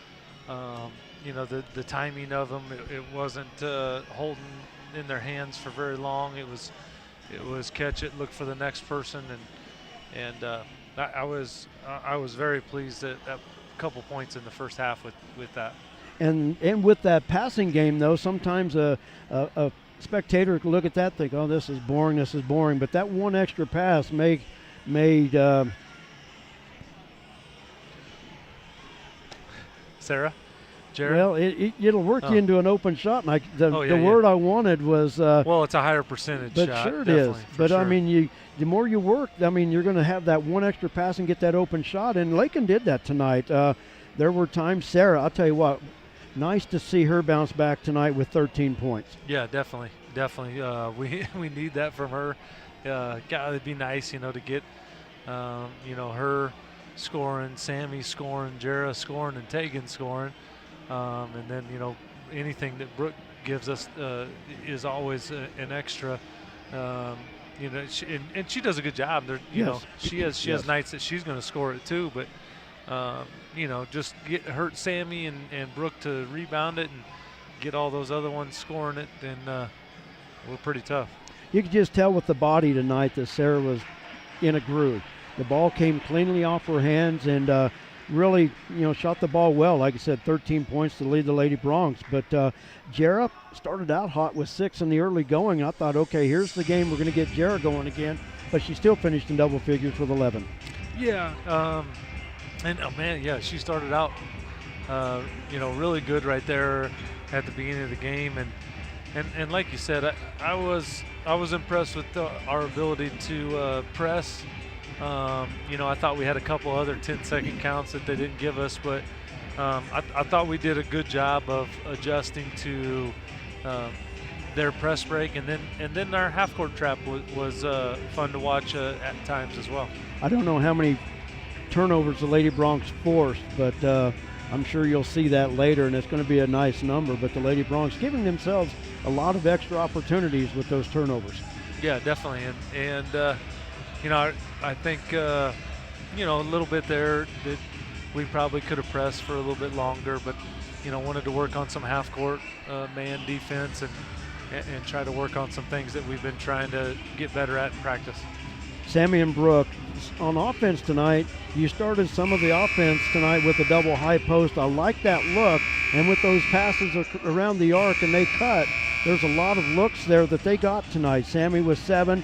The timing of them, it wasn't holding in their hands for very long. It was catch it, look for the next person, and I was very pleased at a couple points in the first half with that. And with that passing game, though, sometimes a spectator could look at that and think, oh, this is boring. But that one extra pass made Sarah? Jared? Well, it'll work you into an open shot. And the word I wanted was well, it's a higher percentage but shot. Sure it is. But sure. I mean, the more you work, I mean, you're going to have that one extra pass and get that open shot. And Lakin did that tonight. There were times, Sarah, I'll tell you what, nice to see her bounce back tonight with 13 points. Yeah, definitely. We need that from her. God, it'd be nice, to get her scoring, Sammy scoring, Jara scoring, and Tegan scoring. And then, anything that Brooke gives us is always an extra. She does a good job. She has nights that she's going to score it too. But just get hurt Sammy and Brooke to rebound it and get all those other ones scoring it. Then we're pretty tough. You could just tell with the body tonight that Sarah was in a groove. The ball came cleanly off her hands and. Really, shot the ball well. Like I said, 13 points to lead the Lady Bronx. But Jara started out hot with 6 in the early going. I thought, okay, here's the game. We're going to get Jara going again. But she still finished in double figures with 11. Yeah. She started out, really good right there at the beginning of the game. And like you said, I was impressed with our ability to press. I thought we had a couple other 10-second counts that they didn't give us, but I thought we did a good job of adjusting to their press break, and then our half-court trap was fun to watch at times as well. I don't know how many turnovers the Lady Bronx forced, but I'm sure you'll see that later, and it's going to be a nice number. But the Lady Bronx giving themselves a lot of extra opportunities with those turnovers. Yeah, definitely, and I think, a little bit there that we probably could have pressed for a little bit longer, but, wanted to work on some half-court man defense and try to work on some things that we've been trying to get better at in practice. Sammy and Brooke, on offense tonight, you started some of the offense tonight with a double high post. I like that look, and with those passes around the arc and they cut, there's a lot of looks there that they got tonight. Sammy with 7.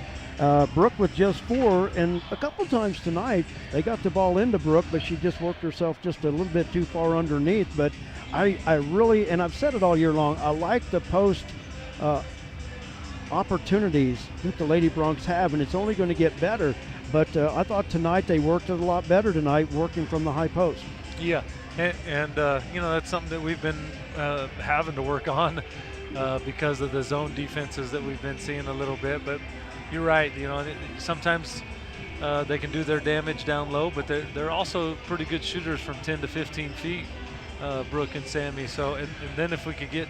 Brooke with just 4, and a couple times tonight they got the ball into Brooke, but she just worked herself just a little bit too far underneath. But I really, and I've said it all year long, I like the post opportunities that the Lady Broncs have, and it's only going to get better. But I thought tonight they worked it a lot better tonight, working from the high post. Yeah, and that's something that we've been having to work on because of the zone defenses that we've been seeing a little bit. But you're right. Sometimes they can do their damage down low, but they're also pretty good shooters from 10 to 15 feet, Brooke and Sammy. So and then if we could get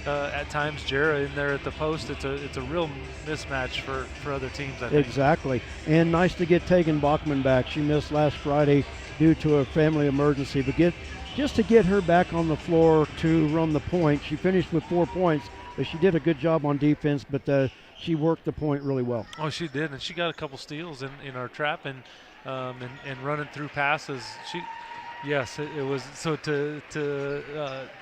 at times Jara in there at the post, it's a real mismatch for other teams, I think. Exactly. And nice to get Tegan Bachman back. She missed last Friday due to a family emergency, but just to get her back on the floor to run the point. She finished with 4 points, but she did a good job on defense, but she worked the point really well. Oh, she did, and she got a couple steals in our trap and running through passes. Yes, it was. So to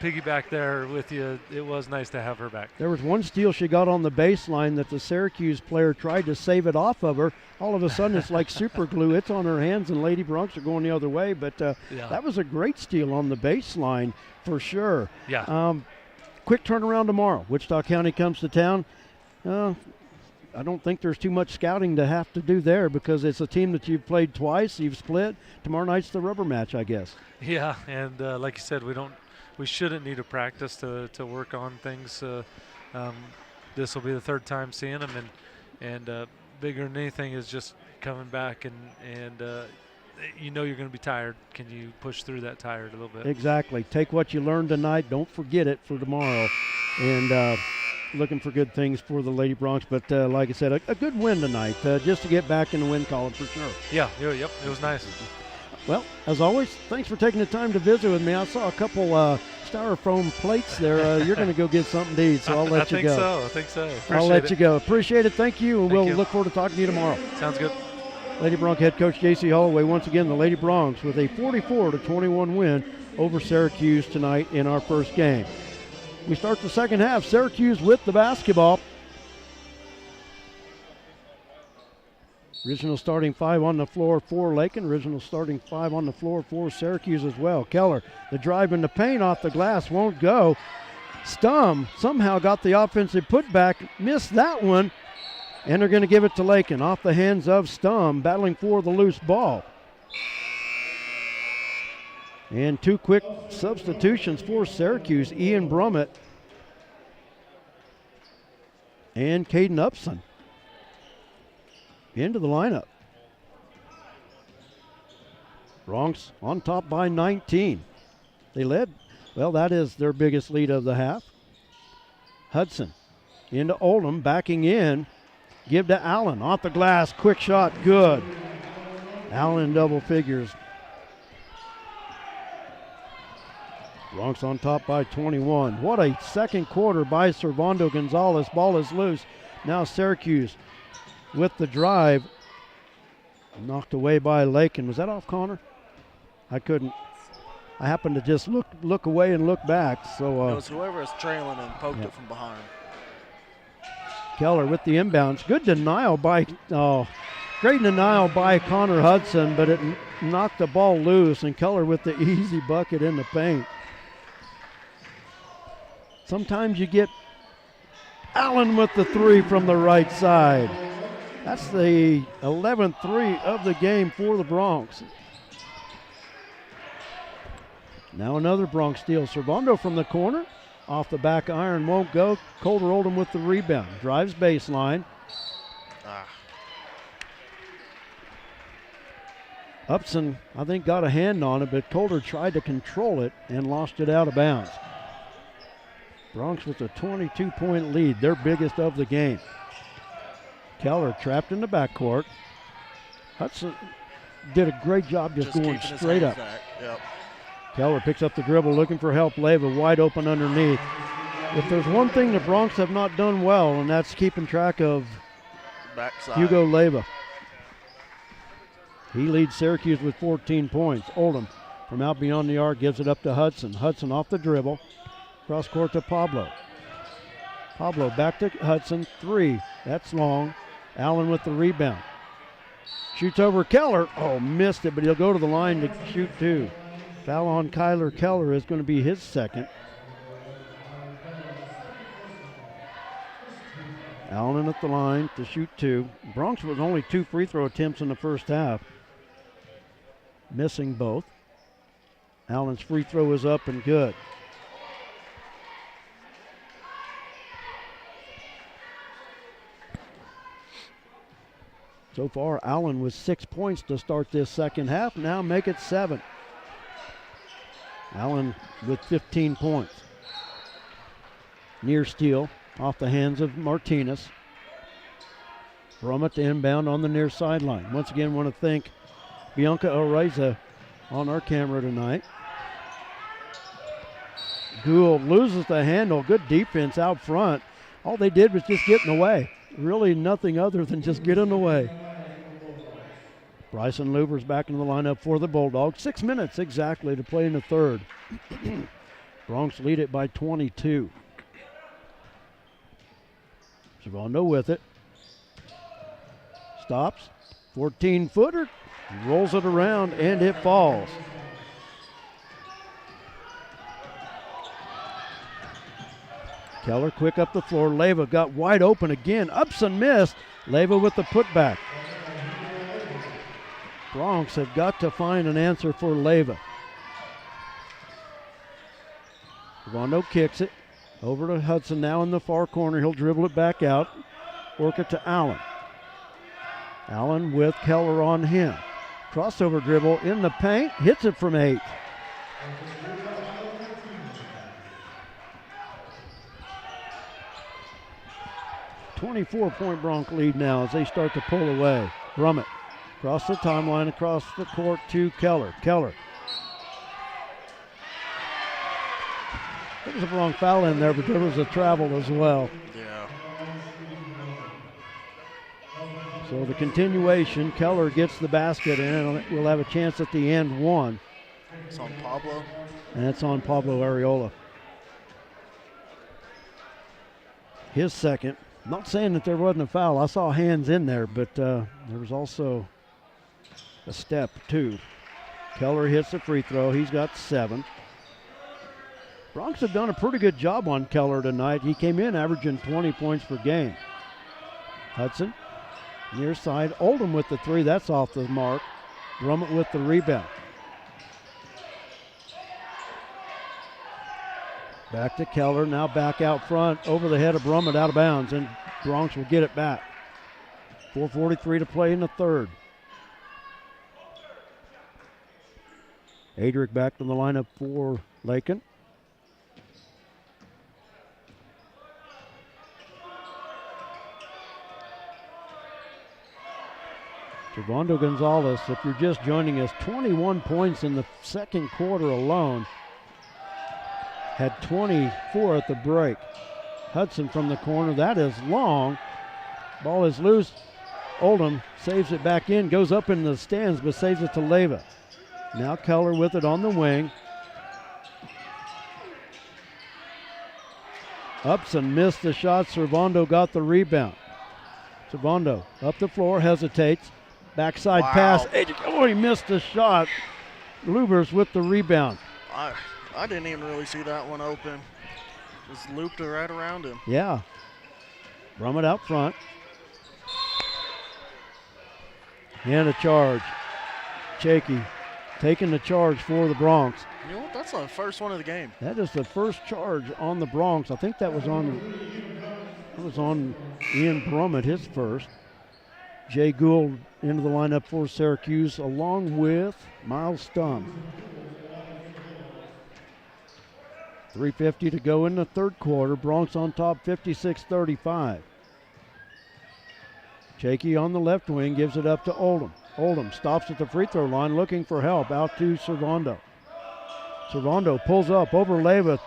piggyback there with you, it was nice to have her back. There was one steal she got on the baseline that the Syracuse player tried to save it off of her. All of a sudden, it's like super glue. It's on her hands, and Lady Broncs are going the other way. But that was a great steal on the baseline for sure. Yeah. Quick turnaround tomorrow. Wichita County comes to town. I don't think there's too much scouting to have to do there because it's a team that you've played twice, you've split. Tomorrow night's the rubber match, I guess. Yeah, and like you said, we shouldn't need a practice to work on things. This will be the third time seeing them, and bigger than anything is just coming back and you're going to be tired. Can you push through that tired a little bit? Exactly. Take what you learned tonight. Don't forget it for tomorrow. And looking for good things for the Lady Broncs. But like I said, a good win tonight just to get back in the win column for sure. Yeah, yep. It was nice. Well, as always, thanks for taking the time to visit with me. I saw a couple styrofoam plates there. You're going to go get something to eat, so I'll let you go. I think so. I'll let you go. Appreciate it. Thank you, and we'll look forward to talking to you tomorrow. Sounds good. Lady Bronc head coach J.C. Holloway, once again, the Lady Broncs with a 44-21 win over Syracuse tonight in our first game. We start the second half. Syracuse with the basketball. Original starting 5 on the floor for Lakin. Original starting 5 on the floor for Syracuse as well. Keller, the drive in the paint off the glass, won't go. Stum somehow got the offensive putback, missed that one, and they're going to give it to Lakin off the hands of Stum, battling for the loose ball. And 2 quick substitutions for Syracuse. Ian Brummett and Caden Upson into the lineup. Broncs on top by 19. They led. Well, that is their biggest lead of the half. Hudson into Oldham, backing in. Give to Allen. Off the glass. Quick shot. Good. Allen in double figures. Broncs on top by 21. What a second quarter by Servando Gonzalez. Ball is loose. Now Syracuse with the drive. Knocked away by Lakin. Was that off Connor? I couldn't. I happened to just look away and look back. So it was whoever is trailing and poked it from behind. Keller with the inbounds. Good denial by, great denial by Connor Hudson, but it knocked the ball loose, and Keller with the easy bucket in the paint. Sometimes you get Allen with the 3 from the right side. That's the 11th 3 of the game for the Broncs. Now another Bronx steal. Servando from the corner. Off the back iron, won't go. Colder Oldham with the rebound. Drives baseline. Upson, I think, got a hand on it, but Colder tried to control it and lost it out of bounds. Broncs with a 22-point lead, their biggest of the game. Keller trapped in the backcourt. Hudson did a great job just going straight up. Yep. Keller picks up the dribble, looking for help. Leyva wide open underneath. If there's one thing the Broncs have not done well, and that's keeping track of Backside. Hugo Leyva. He leads Syracuse with 14 points. Oldham from out beyond the arc gives it up to Hudson. Hudson off the dribble. Cross court to Pablo. Pablo back to Hudson. 3. That's long. Allen with the rebound. Shoots over Keller. Oh, missed it, but he'll go to the line to shoot two. Foul on Kyler Keller is going to be his second. Allen at the line to shoot two. Bronx was only 2 free throw attempts in the first half, missing both. Allen's free throw is up and good. So far, Allen with 6 points to start this second half. Now make it 7. Allen with 15 points. Near steal off the hands of Martinez. Brummett to inbound on the near sideline. Once again, want to thank Bianca Araiza on our camera tonight. Gould loses the handle. Good defense out front. All they did was just get in the way. Really nothing other than just get in the way. Bryson Luber's back in the lineup for the Bulldogs. 6 minutes exactly to play in the third. Bronx lead it by 22. Servando with it. Stops. 14-footer. Rolls it around and it falls. Keller quick up the floor. Leyva got wide open again. Ups and missed. Leyva with the putback. Bronx have got to find an answer for Leyva. Rondo kicks it over to Hudson now in the far corner. He'll dribble it back out. Work it to Allen. Allen with Keller on him. Crossover dribble in the paint. Hits it from 8. .24 Bronx lead now as they start to pull away. Brummett across the timeline, across the court to Keller. Keller. There was a wrong foul in there, but there was a travel as well. Yeah. So the continuation, Keller gets the basket and we'll have a chance at the end one. It's on Pablo. And it's on Pablo Areola. His second. Not saying that there wasn't a foul. I saw hands in there, but there was also a step, too. Keller hits the free throw. He's got 7. Bronx have done a pretty good job on Keller tonight. He came in averaging 20 points per game. Hudson, near side. Oldham with the 3. That's off the mark. Brummett with the rebound. Back to Keller, now back out front, over the head of Brummett, out of bounds, and Bronx will get it back. 4:43 to play in the third. Adric back to the lineup for Lakin. Servando Gonzalez, if you're just joining us, 21 points in the second quarter alone. Had 24 at the break. Hudson from the corner. That is long. Ball is loose. Oldham saves it back in. Goes up in the stands, but saves it to Leyva. Now Keller with it on the wing. Ups and missed the shot. Servando got the rebound. Servando up the floor, hesitates. Backside pass. Oh, he missed the shot. Lubers with the rebound. I didn't even really see that one open. Just looped it right around him. Yeah. Brummett out front. And a charge. Chakey taking the charge for the Bronx. You know what? That's the first one of the game. That is the first charge on the Bronx. I think that was on Ian Brummett, his first. Jay Gould into the lineup for Syracuse along with Miles Stum. 3:50 to go in the third quarter. Bronx on top 56-35. Chakey on the left wing gives it up to Oldham. Oldham stops at the free throw line looking for help. Out to Servando. Servando pulls up over Leyva.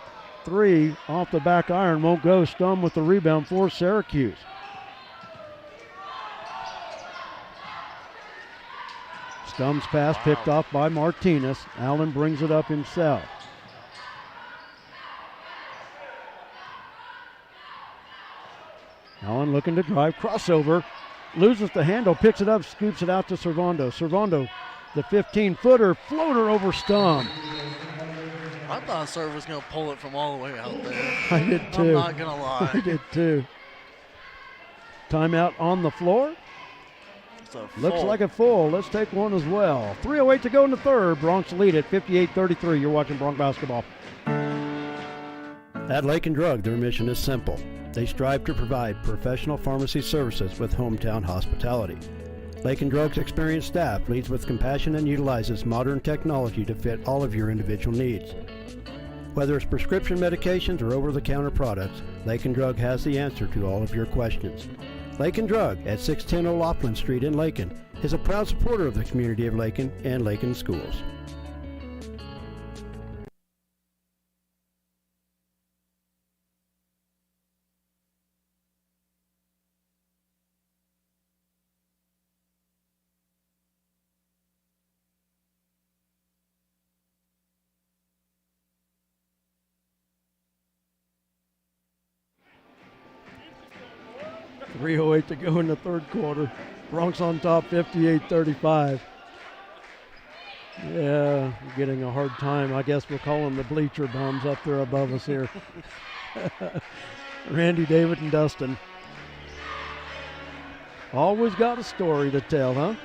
3 off the back iron. Won't go. Stum with the rebound for Syracuse. Stum's pass picked off by Martinez. Allen brings it up himself. Allen looking to drive, crossover, loses the handle, picks it up, scoops it out to Servando. Servando, the 15-footer, floater over Stum. I thought Serve was going to pull it from all the way out there. I did too. I'm not going to lie. I did too. Timeout on the floor. Looks like a full. Let's take one as well. 3:08 to go in the third. Bronx lead at 58-33. You're watching Bronx basketball. At Lakin Drug, their mission is simple. They strive to provide professional pharmacy services with hometown hospitality. Lakin Drug's experienced staff leads with compassion and utilizes modern technology to fit all of your individual needs. Whether it's prescription medications or over-the-counter products, Lakin Drug has the answer to all of your questions. Lakin Drug at 610 O'Loughlin Street in Lakin is a proud supporter of the community of Lakin and Lakin schools. .308 to go in the third quarter. Bronx on top, 58-35. Yeah, we're getting a hard time. I guess we'll call them the bleacher bums up there above us here. Randy, David, and Dustin. Always got a story to tell, huh?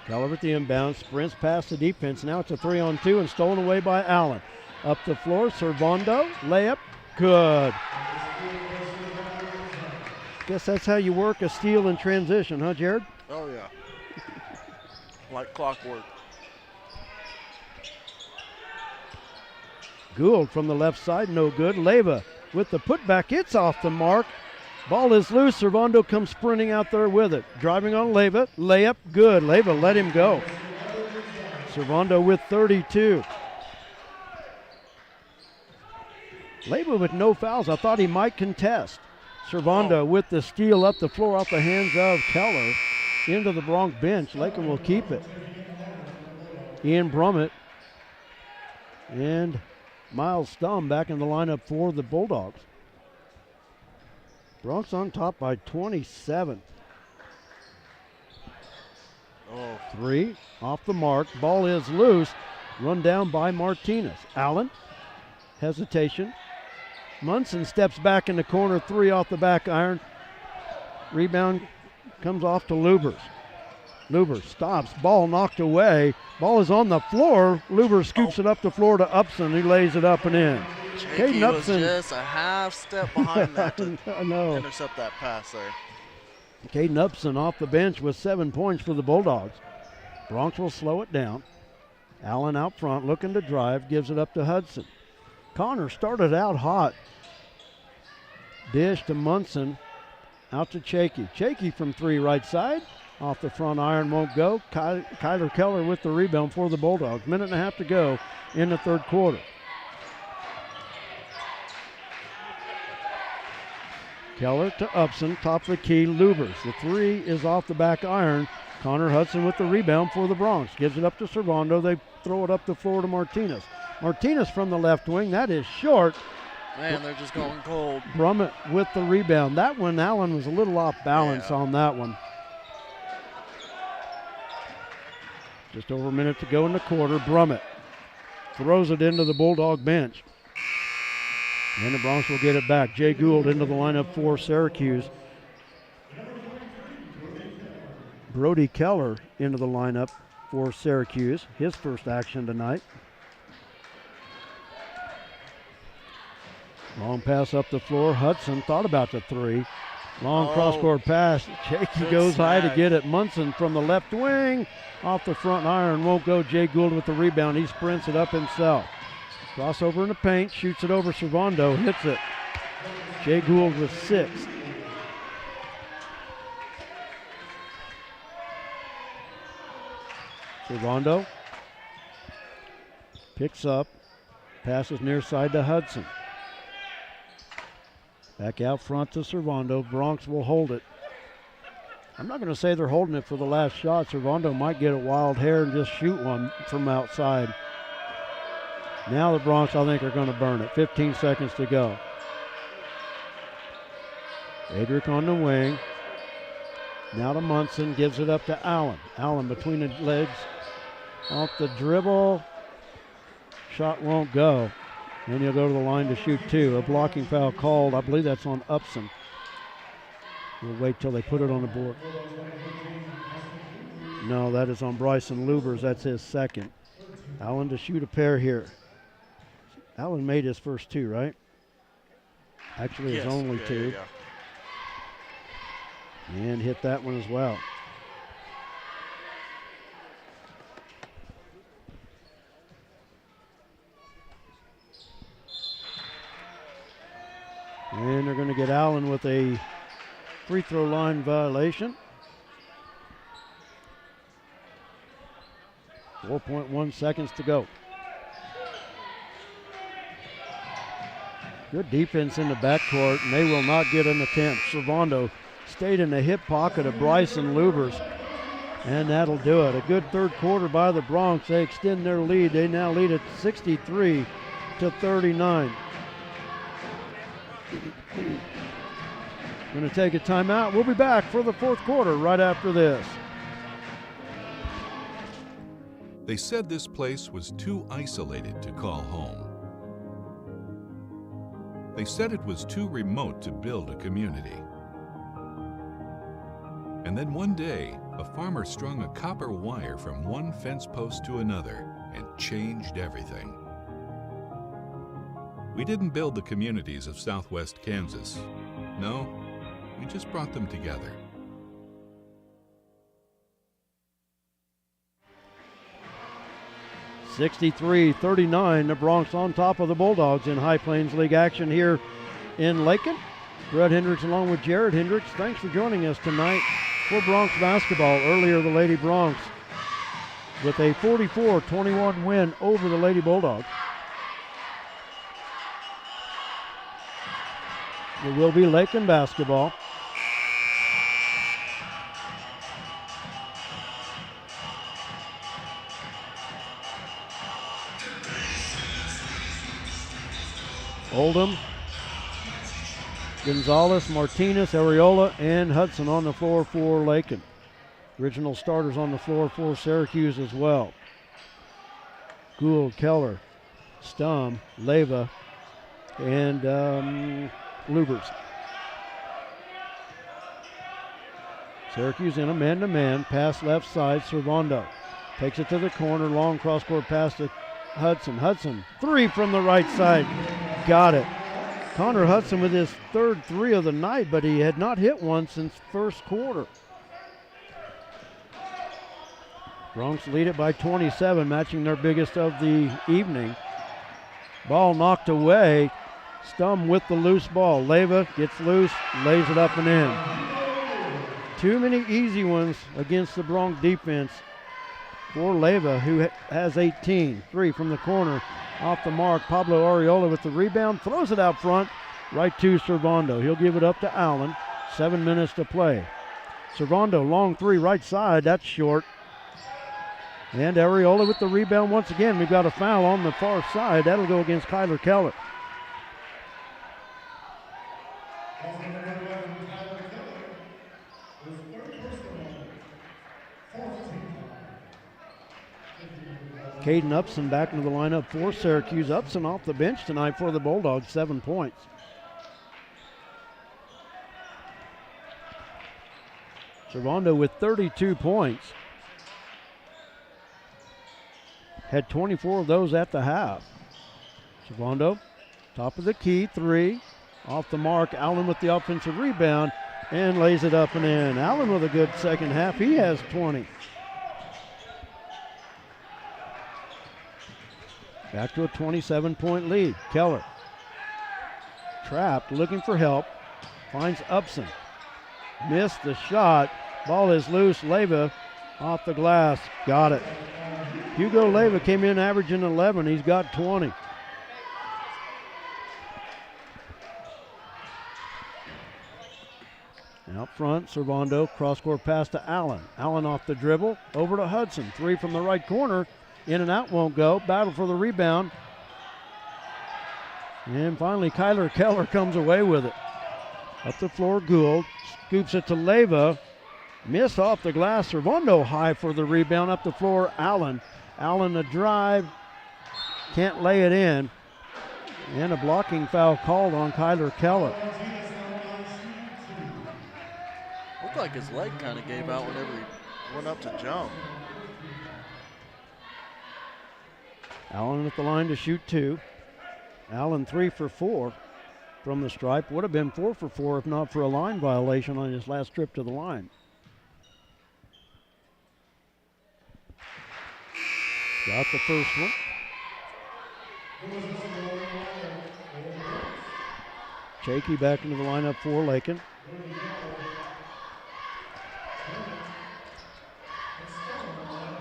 Keller at the inbound, sprints past the defense. Now it's a 3-on-2 and stolen away by Allen. Up the floor, Servando, layup, good. Guess that's how you work a steal in transition, huh, Jared? Oh, yeah. Like clockwork. Gould from the left side, no good. Leyva with the putback, it's off the mark. Ball is loose. Servando comes sprinting out there with it. Driving on Leyva. Layup, good. Leyva let him go. Servando with 32. Leyva with no fouls. I thought he might contest. Servando with the steal up the floor off the hands of Keller into the Bronx bench. Lakin will keep it. Ian Brummett and Miles Stum back in the lineup for the Bulldogs. Bronx on top by 27. Oh. 3 off the mark. Ball is loose. Run down by Martinez. Allen. Hesitation. Munson steps back in the corner. 3 off the back iron. Rebound comes off to Lubers. Lubers stops. Ball knocked away. Ball is on the floor. Lubers scoops it up the floor to Upson. He lays it up and in. Jakey was just a half step behind that to intercept that pass there. Caden Upson off the bench with 7 points for the Bulldogs. Bronx will slow it down. Allen out front looking to drive, gives it up to Hudson. Connor started out hot. Dish to Munson, out to Chakey. Chakey from 3 right side. Off the front iron, won't go. Kyler Keller with the rebound for the Bulldogs. 1.5 to go in the third quarter. Keller to Upson, top of the key, Lubers. The 3 is off the back iron. Connor Hudson with the rebound for the Bronx. Gives it up to Servando. They throw it up the floor to Martinez. Martinez from the left wing. That is short. Man, they're just going cold. Brummett with the rebound. That one, Allen was a little off balance on that one. Just over a minute to go in the quarter. Brummett throws it into the Bulldog bench. And the Bronx will get it back. Jay Gould into the lineup for Syracuse. Brody Keller into the lineup for Syracuse. His first action tonight. Long pass up the floor. Hudson thought about the 3. Long cross-court pass. Jakey goes high to get it. Munson from the left wing. Off the front iron. Won't go. Jay Gould with the rebound. He sprints it up himself. Crossover in the paint. Shoots it over Servando. Hits it. Jay Gould with 6. Servando picks up. Passes near side to Hudson. Back out front to Servando. Bronx will hold it. I'm not going to say they're holding it for the last shot. Servando might get a wild hair and just shoot one from outside. Now the Bronx, I think, are going to burn it. 15 seconds to go. Adric on the wing. Now to Munson, gives it up to Allen. Allen between the legs, off the dribble. Shot won't go. And he'll go to the line to shoot two. A blocking foul called. I believe that's on Upson. We'll wait till they put it on the board. No, that is on Bryson Lubers. That's his second. Allen to shoot a pair here. Allen made his first two, right? Actually, his only two. And hit that one as well. And they're going to get Allen with a free throw line violation. 4.1 seconds to go. Good defense in the backcourt, and they will not get an attempt. Servando stayed in the hip pocket of Bryson Lubers, and that'll do it. A good third quarter by the Bronx. They extend their lead. They now lead at 63-39. Going to take a timeout. We'll be back for the fourth quarter right after this. They said this place was too isolated to call home. They said it was too remote to build a community. And then one day, a farmer strung a copper wire from one fence post to another and changed everything. We didn't build the communities of Southwest Kansas. No, we just brought them together. (63-39), the Bronx on top of the Bulldogs in High Plains League action here in Lakin. Brett Hendricks along with Jared Hendricks. Thanks for joining us tonight for Bronx basketball. Earlier, the Lady Bronx with a 44-21 win over the Lady Bulldogs. It will be Lakin basketball. Oldham, Gonzalez, Martinez, Areola, and Hudson on the floor for Lakin. Original starters on the floor for Syracuse as well. Gould, Keller, Stum, Leyva, and Lubers. Syracuse in a man-to-man, pass left side, Servando. Takes it to the corner, long cross-court pass to Hudson. Hudson, three from the right side. Got it. Connor Hudson with his third three of the night, but he had not hit one since first quarter. Bronx lead it by 27, matching their biggest of the evening. Ball knocked away. Stum with the loose ball. Leyva gets loose, lays it up and in. Too many easy ones against the Bronx defense for Leyva, who has 18. Three from the corner. Off the mark, Pablo Areola with the rebound, throws it out front, right to Servando. He'll give it up to Allen. 7 minutes to play. Servando, long three, right side, that's short. And Areola with the rebound once again. We've got a foul on the far side. That'll go against Kyler Keller. Caden Upson back into the lineup for Syracuse. Upson off the bench tonight for the Bulldogs, 7 points. Servando with 32 points. Had 24 of those at the half. Servando, top of the key, three. Off the mark, Allen with the offensive rebound and lays it up and in. Allen with a good second half. He has 20. Back to a 27-point lead. Keller trapped, looking for help. Finds Upson. Missed the shot. Ball is loose. Leyva off the glass. Got it. Hugo Leyva came in averaging 11. He's got 20. Out front, Servando, cross-court pass to Allen. Allen off the dribble, over to Hudson. Three from the right corner. In and out won't go. Battle for the rebound. And finally, Kyler Keller comes away with it. Up the floor, Gould scoops it to Leyva. Miss off the glass. Servando high for the rebound. Up the floor, Allen. Allen a drive. Can't lay it in. And a blocking foul called on Kyler Keller. Looked like his leg kind of gave out whenever he went up to jump. Allen at the line to shoot 2. Allen 3 for 4 from the stripe. Would have been 4 for 4 if not for a line violation on his last trip to the line. Got the first one. Chakey back into the lineup for Lakin.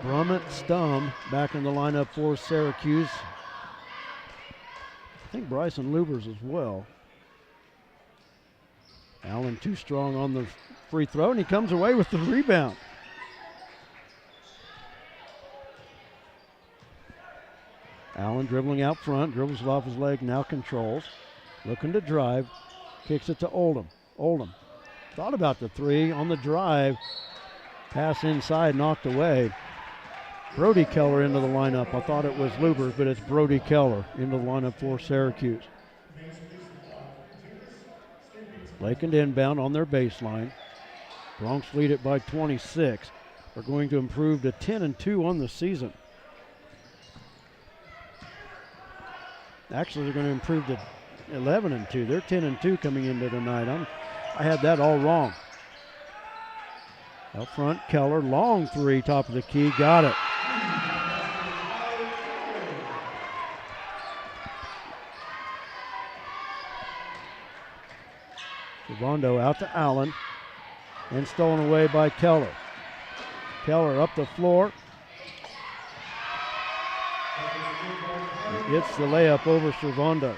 Brummett, Stum back in the lineup for Syracuse. I think Bryson Lubers as well. Allen too strong on the free throw, and he comes away with the rebound. Allen dribbling out front, dribbles it off his leg, now controls. Looking to drive, kicks it to Oldham. Oldham thought about the 3 on the drive. Pass inside, knocked away. Brody Keller into the lineup. I thought it was Lubers, but it's Brody Keller into the lineup for Syracuse. Lakin inbound on their baseline. Bronx lead it by 26. They're going to improve to 10-2 on the season. Actually, they're going to improve to 11-2. They're 10-2 coming into tonight. I had that all wrong. Up front, Keller, long 3, top of the key, got it. Rondo out to Allen and stolen away by Keller. Keller up the floor. Gets the layup over Servando.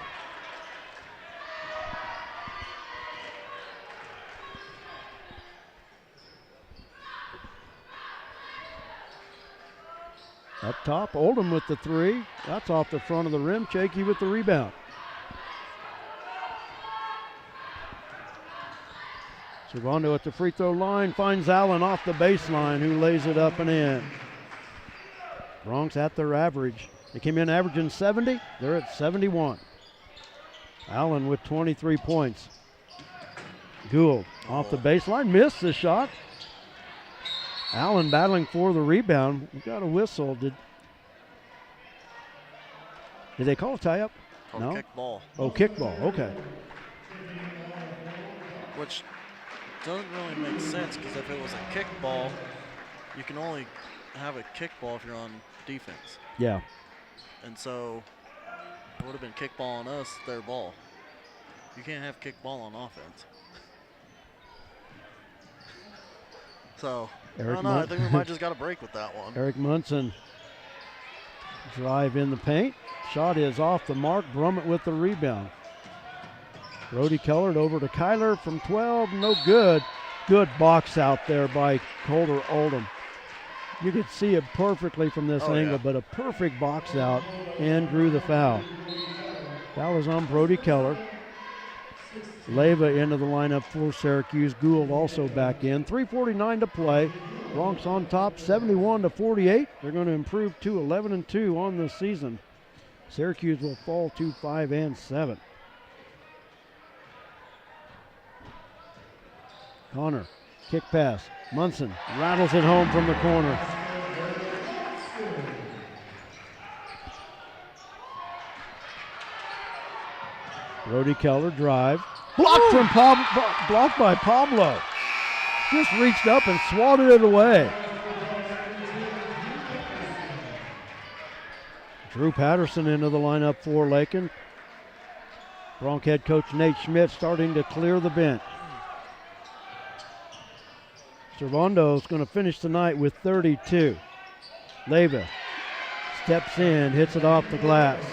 Up top, Oldham with the 3. That's off the front of the rim. Chakey with the rebound. Servando at the free throw line finds Allen off the baseline, who lays it up and in. Bronx at their average. They came in averaging 70. They're at 71. Allen with 23 points. Gould off the baseline, missed the shot. Allen battling for the rebound. We got a whistle. Did they call a tie-up? No? Kickball. Oh, kickball. Okay. Which doesn't really make sense, because if it was a kickball, you can only have a kickball if you're on defense. Yeah. And so it would have been kickball on us, their ball. You can't have kickball on offense. So, I don't know. I think we might just got a break with that one. Eric Munson drive in the paint. Shot is off the mark. Brummett with the rebound. Brody Keller over to Kyler from 12. No good. Good box out there by Colter Oldham. You could see it perfectly from this angle, but a perfect box out and drew the foul. Foul is on Brody Keller. Leyva into the lineup for Syracuse. Gould also back in. 3:49 to play. Bronx on top, 71-48. They're going to improve to 11-2 on the season. Syracuse will fall to 5-7. Connor, kick pass. Munson rattles it home from the corner. Brody Keller drive. Blocked from blocked by Pablo. Just reached up and swatted it away. Drew Patterson into the lineup for Lakin. Bronx head coach Nate Schmidt starting to clear the bench. Servando's going to finish tonight with 32. Leyva steps in, hits it off the glass.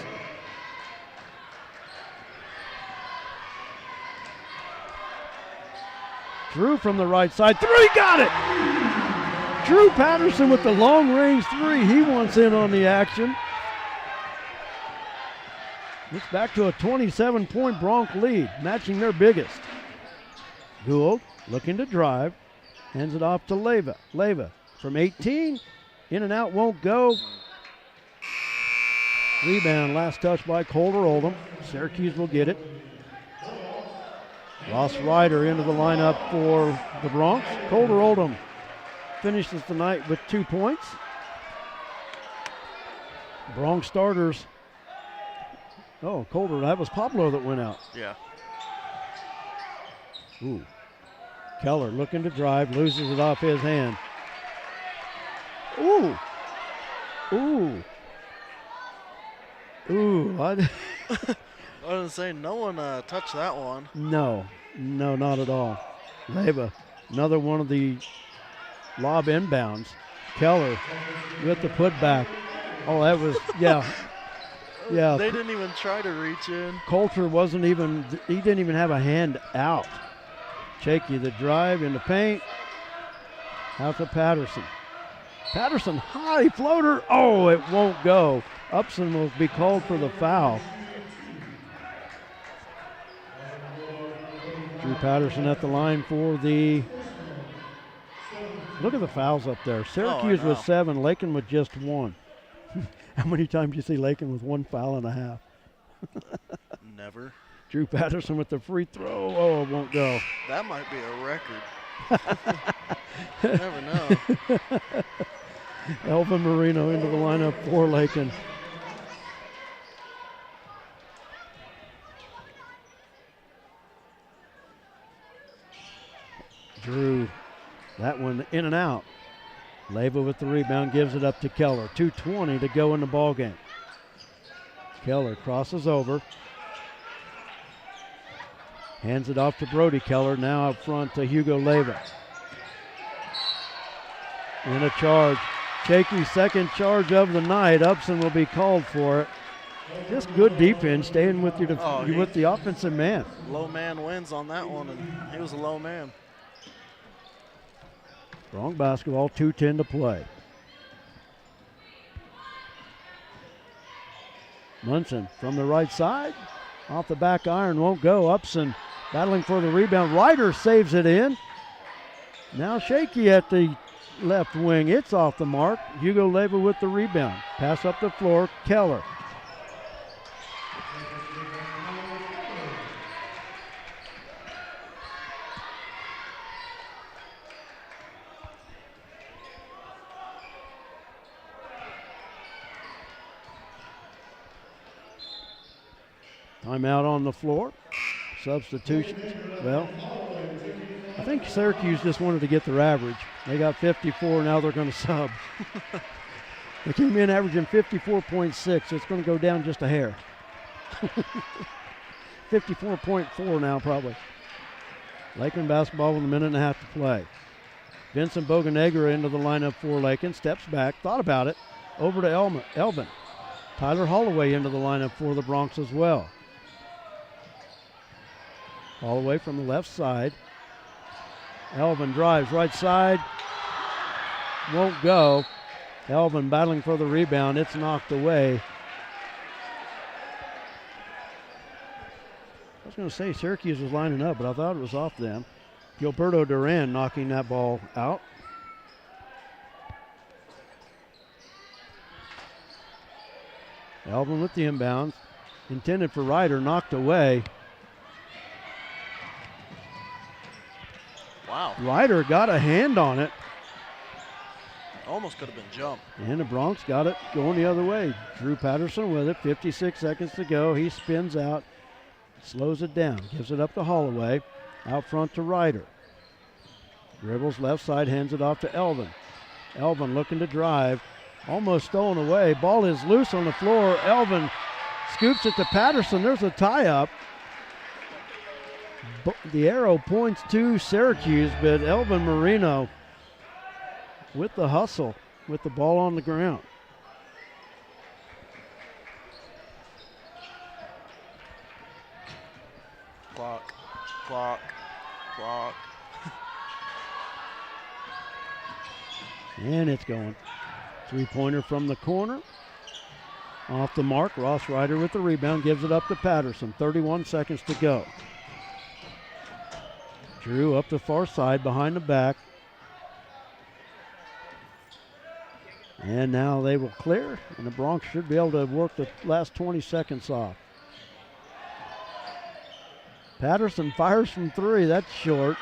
Drew from the right side, 3, got it! Drew Patterson with the long range 3, he wants in on the action. It's back to a 27-point Bronc lead, matching their biggest. Gould looking to drive, hands it off to Leyva. Leyva from 18, in and out, won't go. Rebound, last touch by Colter Oldham. Syracuse will get it. Ross Ryder into the lineup for the Bronx. Colter Oldham finishes the night with 2 points. Bronx starters. Oh, Colter, that was Pablo that went out. Yeah. Ooh. Keller looking to drive, loses it off his hand. Ooh. Ooh. Ooh. I was going to say, no one touched that one. No, not at all. Leyva, another one of the lob inbounds. Keller with the putback. Oh, that was, yeah. Yeah. They didn't even try to reach in. Colter he didn't even have a hand out. Shaky, the drive in the paint. Out to Patterson. Patterson, high floater. Oh, it won't go. Upson will be called for the foul. Drew Patterson at the line for the. Look at the fouls up there. Syracuse with 7, Lakin with just 1. How many times do you see Lakin with 1 foul and a half? Never. Drew Patterson with the free throw. Oh, it won't go. That might be a record. You never know. Elvin Marino into the lineup for Lakin. Drew, that one in and out. Leyva with the rebound, gives it up to Keller. 2:20 to go in the ball game. Keller crosses over. Hands it off to Brody Keller, now up front to Hugo Leyva. In a charge. Shaky second charge of the night. Upson will be called for it. Just good defense, staying with with the offensive man. Low man wins on that one, and he was a low man. Strong basketball, 2:10 to play. Munson from the right side. Off the back iron, won't go. Upson battling for the rebound. Ryder saves it in. Now Shaky at the left wing. It's off the mark. Hugo Leyva with the rebound. Pass up the floor. Keller. Timeout on the floor. Substitutions. Well, I think Syracuse just wanted to get their average. They got 54, now they're going to sub. They came in averaging 54.6. It's going to go down just a hair. 54.4 now probably. Lakin basketball with a minute and a half to play. Vincent Boganegra into the lineup for Lakin. Steps back, thought about it. Over to Elvin. Tyler Holloway into the lineup for the Bronx as well. Holloway from the left side. Elvin drives right side. Won't go. Elvin battling for the rebound. It's knocked away. I was going to say Syracuse was lining up, but I thought it was off them. Gilberto Duran knocking that ball out. Elvin with the inbounds. Intended for Ryder, knocked away. Wow. Ryder got a hand on it. Almost could have been jumped. And the Bronx got it going the other way. Drew Patterson with it, 56 seconds to go. He spins out, slows it down, gives it up to Holloway. Out front to Ryder. Dribbles left side, hands it off to Elvin. Elvin looking to drive. Almost stolen away. Ball is loose on the floor. Elvin scoops it to Patterson. There's a tie-up. The arrow points to Syracuse, but Elvin Marino with the hustle, with the ball on the ground. Clock. And it's going. Three-pointer from the corner. Off the mark, Ross Ryder with the rebound, gives it up to Patterson. 31 seconds to go. Drew up the far side behind the back. And now they will clear, and the Bronx should be able to work the last 20 seconds off. Patterson fires from three. That's short.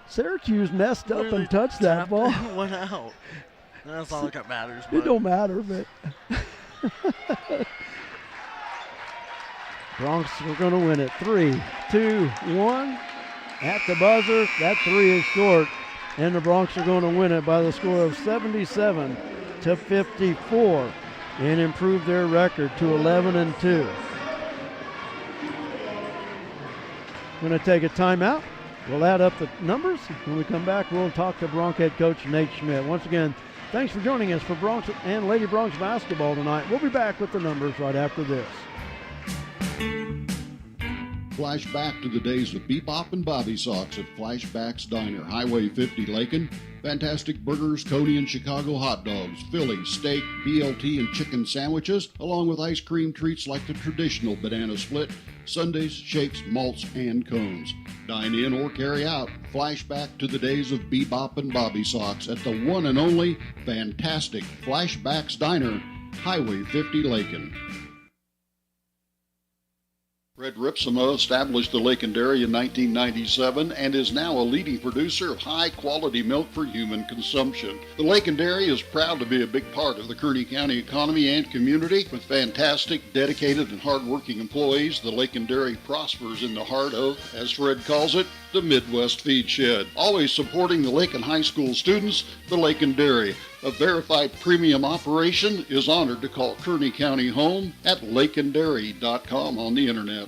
Syracuse messed up and touched that ball. Went out. That's all that matters. It don't matter, but Bronx are going to win it. 3, 2, 1. At the buzzer, that three is short, and the Bronx are going to win it by the score of 77-54 and improve their record to 11-2. Going to take a timeout. We'll add up the numbers. When we come back, we'll talk to Bronx head coach Nate Schmidt. Once again, thanks for joining us for Bronx and Lady Bronx basketball tonight. We'll be back with the numbers right after this. Flashback to the days of Bebop and Bobby Sox at Flashback's Diner, Highway 50, Lakin. Fantastic burgers, Coney and Chicago hot dogs, Philly, steak, BLT, and chicken sandwiches, along with ice cream treats like the traditional banana split, sundaes, shakes, malts, and cones. Dine in or carry out. Flashback to the days of Bebop and Bobby Sox at the one and only fantastic Flashback's Diner, Highway 50, Lakin. Fred Ripsimo established the Lakin Dairy in 1997 and is now a leading producer of high-quality milk for human consumption. The Lakin Dairy is proud to be a big part of the Kearney County economy and community. With fantastic, dedicated, and hard-working employees, the Lakin Dairy prospers in the heart of, as Fred calls it, the Midwest Feed Shed. Always supporting the Lakin High School students, the Lakin Dairy, a verified premium operation, is honored to call Kearney County home at lakindairy.com on the internet.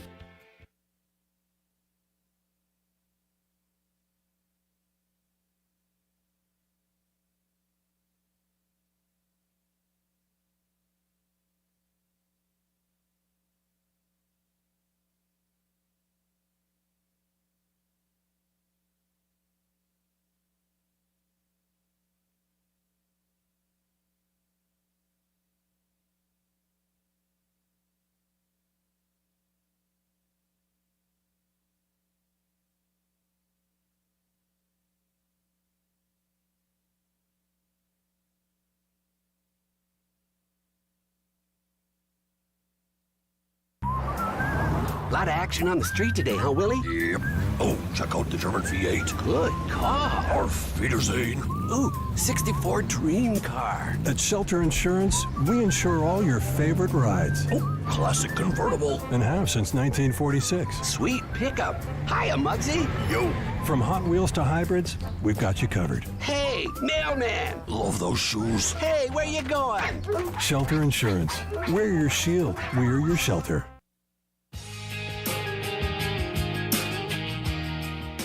Lot of action on the street today, huh, Willie? Yep. Oh, check out the German V8. Good car. Auf Wiedersehen. Ooh, 64 dream car. At Shelter Insurance, we insure all your favorite rides. Oh, classic convertible. And have since 1946. Sweet pickup. Hiya, Muggsy. Yo. From Hot Wheels to hybrids, we've got you covered. Hey, mailman. Love those shoes. Hey, where you going? Shelter Insurance. We're your shield. We're your shelter.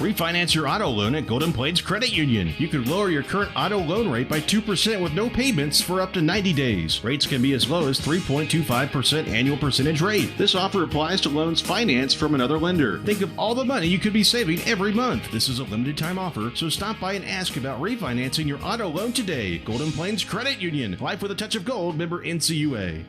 Refinance your auto loan at Golden Plains Credit Union. You could lower your current auto loan rate by 2% with no payments for up to 90 days. Rates can be as low as 3.25% annual percentage rate. This offer applies to loans financed from another lender. Think of all the money you could be saving every month. This is a limited time offer, so stop by and ask about refinancing your auto loan today. Golden Plains Credit Union. Life with a touch of gold. Member NCUA.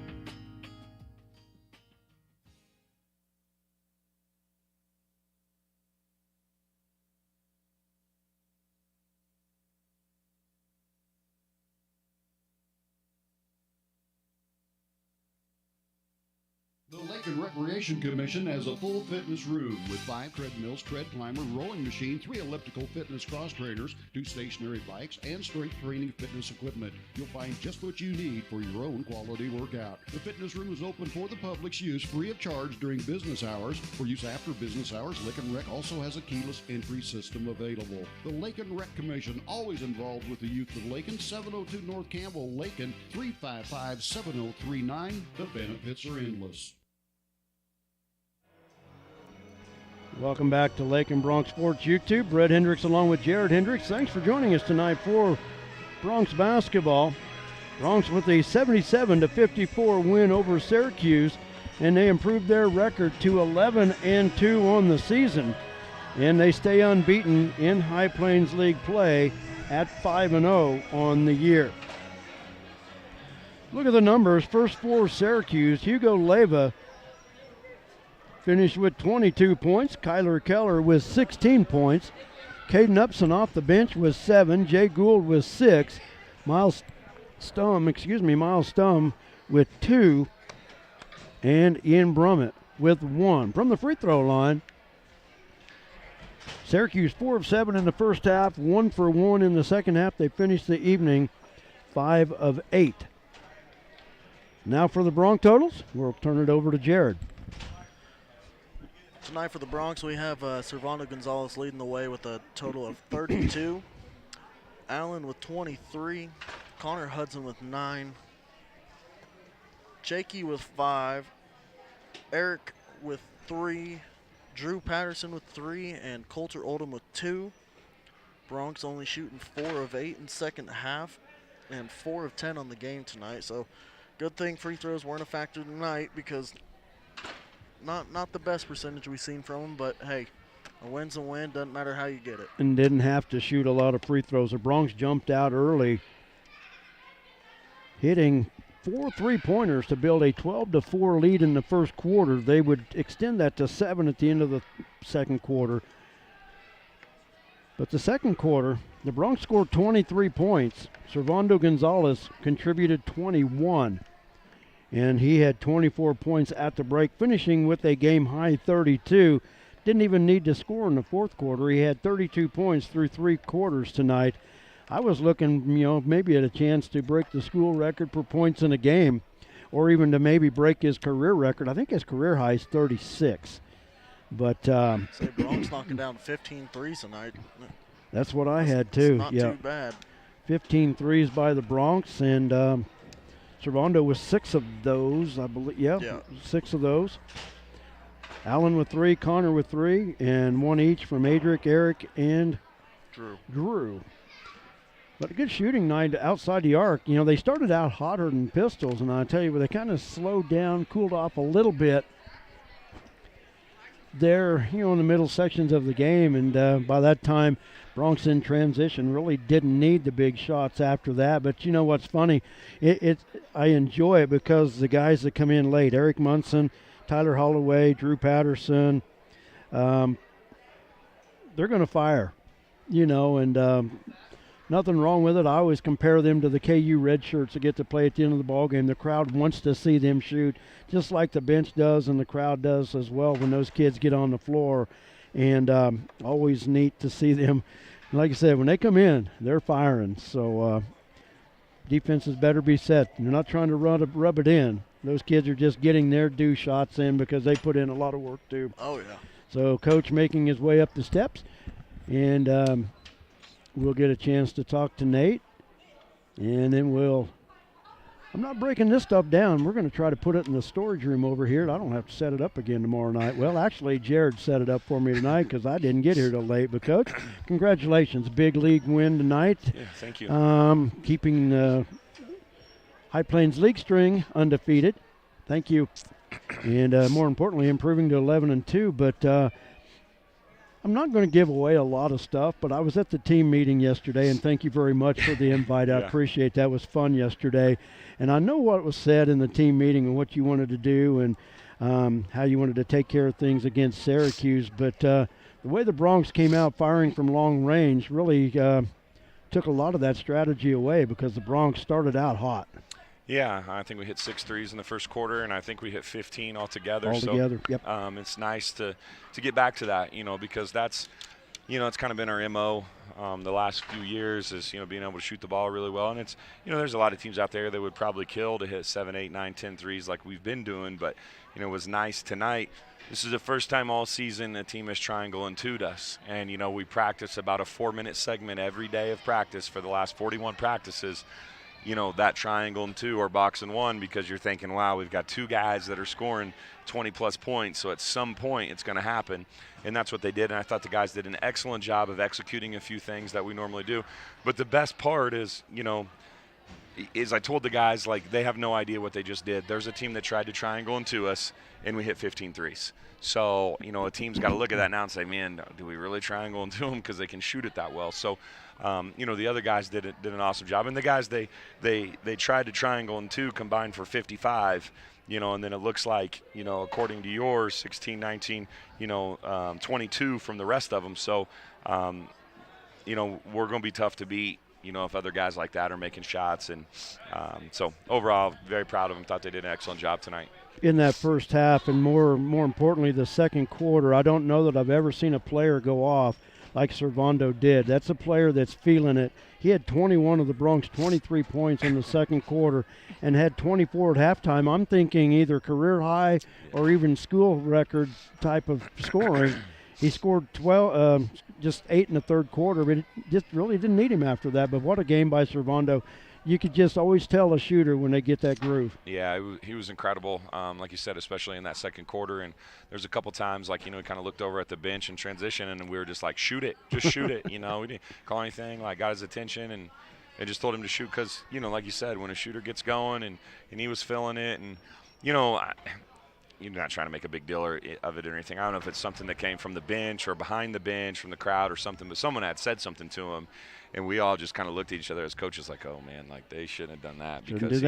The Lakin Recreation Commission has a full fitness room with 5 treadmills, tread climber, rowing machine, 3 elliptical fitness cross trainers, 2 stationary bikes, and strength training fitness equipment. You'll find just what you need for your own quality workout. The fitness room is open for the public's use free of charge during business hours. For use after business hours, Lakin Rec also has a keyless entry system available. The Lakin Rec Commission, always involved with the youth of Lakin, 702 North Campbell, Lakin, 355-7039. The benefits are endless. Welcome back to Lakin Bronx Sports YouTube. Brett Hendricks along with Jared Hendricks. Thanks for joining us tonight for Bronx basketball. Bronx with a 77-54 win over Syracuse, and they improved their record to 11-2 on the season. And they stay unbeaten in High Plains League play at 5-0 on the year. Look at the numbers. First for Syracuse, Hugo Leyva finished with 22 points. Kyler Keller with 16 points. Caden Upson off the bench with 7. Jay Gould with 6. Miles Stum with 2. And Ian Brummett with 1. From the free throw line, Syracuse 4 of 7 in the first half, 1 for 1 in the second half. They finished the evening 5 of 8. Now for the Bronx totals, we'll turn it over to Jared. Tonight for the Bronx, we have Servando Gonzalez leading the way with a total of 32. Allen with 23. Connor Hudson with 9. Jakey with 5. Eric with 3. Drew Patterson with 3. And Coulter Oldham with 2. Bronx only shooting 4 of 8 in second half and 4 of 10 on the game tonight. So good thing free throws weren't a factor tonight, because not the best percentage we've seen from them, but hey, a win's a win, doesn't matter how you get it. And didn't have to shoot a lot of free throws. The Bronx jumped out early, hitting 4 3-pointers to build a 12-4 lead in the first quarter. They would extend that to 7 at the end of the second quarter. But the second quarter, the Bronx scored 23 points. Servando Gonzalez contributed 21. And he had 24 points at the break, finishing with a game-high 32. Didn't even need to score in the fourth quarter. He had 32 points through 3 quarters tonight. I was looking, maybe at a chance to break the school record for points in a game, or even to maybe break his career record. I think his career high is 36. But say Bronx knocking down 15 threes tonight. That's what I had too. Not too bad. 15 threes by the Bronx, and Servando with 6 of those, I believe. Yeah, 6 of those. Allen with 3, Connor with 3, and 1 each from Adric, Eric, and Drew. But a good shooting night outside the arc. They started out hotter than Pistols, and I tell you, they kind of slowed down, cooled off a little bit there, in the middle sections of the game, and by that time, Bronx in transition really didn't need the big shots after that. But what's funny? I enjoy it because the guys that come in late, Eric Munson, Tyler Holloway, Drew Patterson, they're going to fire, and nothing wrong with it. I always compare them to the KU red shirts that get to play at the end of the ball game. The crowd wants to see them shoot, just like the bench does and the crowd does as well when those kids get on the floor. And always neat to see them. Like I said, when they come in, they're firing. So defenses better be set. They're not trying to rub it in. Those kids are just getting their due shots in because they put in a lot of work too. Oh, yeah. So Coach making his way up the steps. And we'll get a chance to talk to Nate. And then I'm not breaking this stuff down. We're going to try to put it in the storage room over here. I don't have to set it up again tomorrow night. Well, actually, Jared set it up for me tonight because I didn't get here till late. But, Coach, congratulations. Big league win tonight. Yeah, thank you. Keeping the High Plains League string undefeated. Thank you. And more importantly, improving to 11-2. But I'm not going to give away a lot of stuff, but I was at the team meeting yesterday, and thank you very much for the invite. I appreciate that. It was fun yesterday. And I know what was said in the team meeting and what you wanted to do and how you wanted to take care of things against Syracuse. But the way the Bronx came out firing from long range really took a lot of that strategy away because the Bronx started out hot. Yeah, I think we hit 6 threes in the first quarter, and I think we hit 15 altogether. Yep. It's nice to get back to that, because that's, it's kind of been our MO the last few years is, being able to shoot the ball really well. And it's, there's a lot of teams out there that would probably kill to hit 7, 8, 9, 10 threes like we've been doing. But, it was nice tonight. This is the first time all season a team has triangle and two'd us. And, we practice about a 4-minute segment every day of practice for the last 41 practices. That triangle and 2 or box and 1, because you're thinking, wow, we've got 2 guys that are scoring 20-plus points, so at some point it's going to happen. And that's what they did, and I thought the guys did an excellent job of executing a few things that we normally do. But the best part is, is I told the guys, like, they have no idea what they just did. There's a team that tried to triangle into us, and we hit 15 threes. So, you know, a team's got to look at that now and say, man, do we really triangle into them because they can shoot it that well? So, you know, the other guys did an awesome job. And the guys they tried to triangle into combined for 55, you know, and then it looks like, you know, according to yours, 16, 19, you know, 22 from the rest of them. So, you know, we're going to be tough to beat, you know, if other guys like that are making shots. And so overall, very proud of them. Thought they did an excellent job tonight. In that first half, and more importantly, the second quarter, I don't know that I've ever seen a player go off like Servando did. That's a player that's feeling it. He had 21 of the Bronx 23 points in the second quarter and had 24 at halftime. I'm thinking either career high or even school record type of scoring. He scored 12, just 8 in the third quarter, but it just really didn't need him after that. But what a game by Servando. You could just always tell a shooter when they get that groove. Yeah, he was incredible, like you said, especially in that second quarter. And there's a couple times, like, you know, he kind of looked over at the bench in transition, and we were just like, shoot it, just shoot it. You know, we didn't call anything, like, got his attention, and they just told him to shoot because, you know, like you said, when a shooter gets going and he was feeling it. And, you know, you're not trying to make a big deal of it or anything. I don't know if it's something that came from the bench or behind the bench from the crowd or something, but someone had said something to him. And we all just kind of looked at each other as coaches like, oh, man, like they shouldn't have done that. Because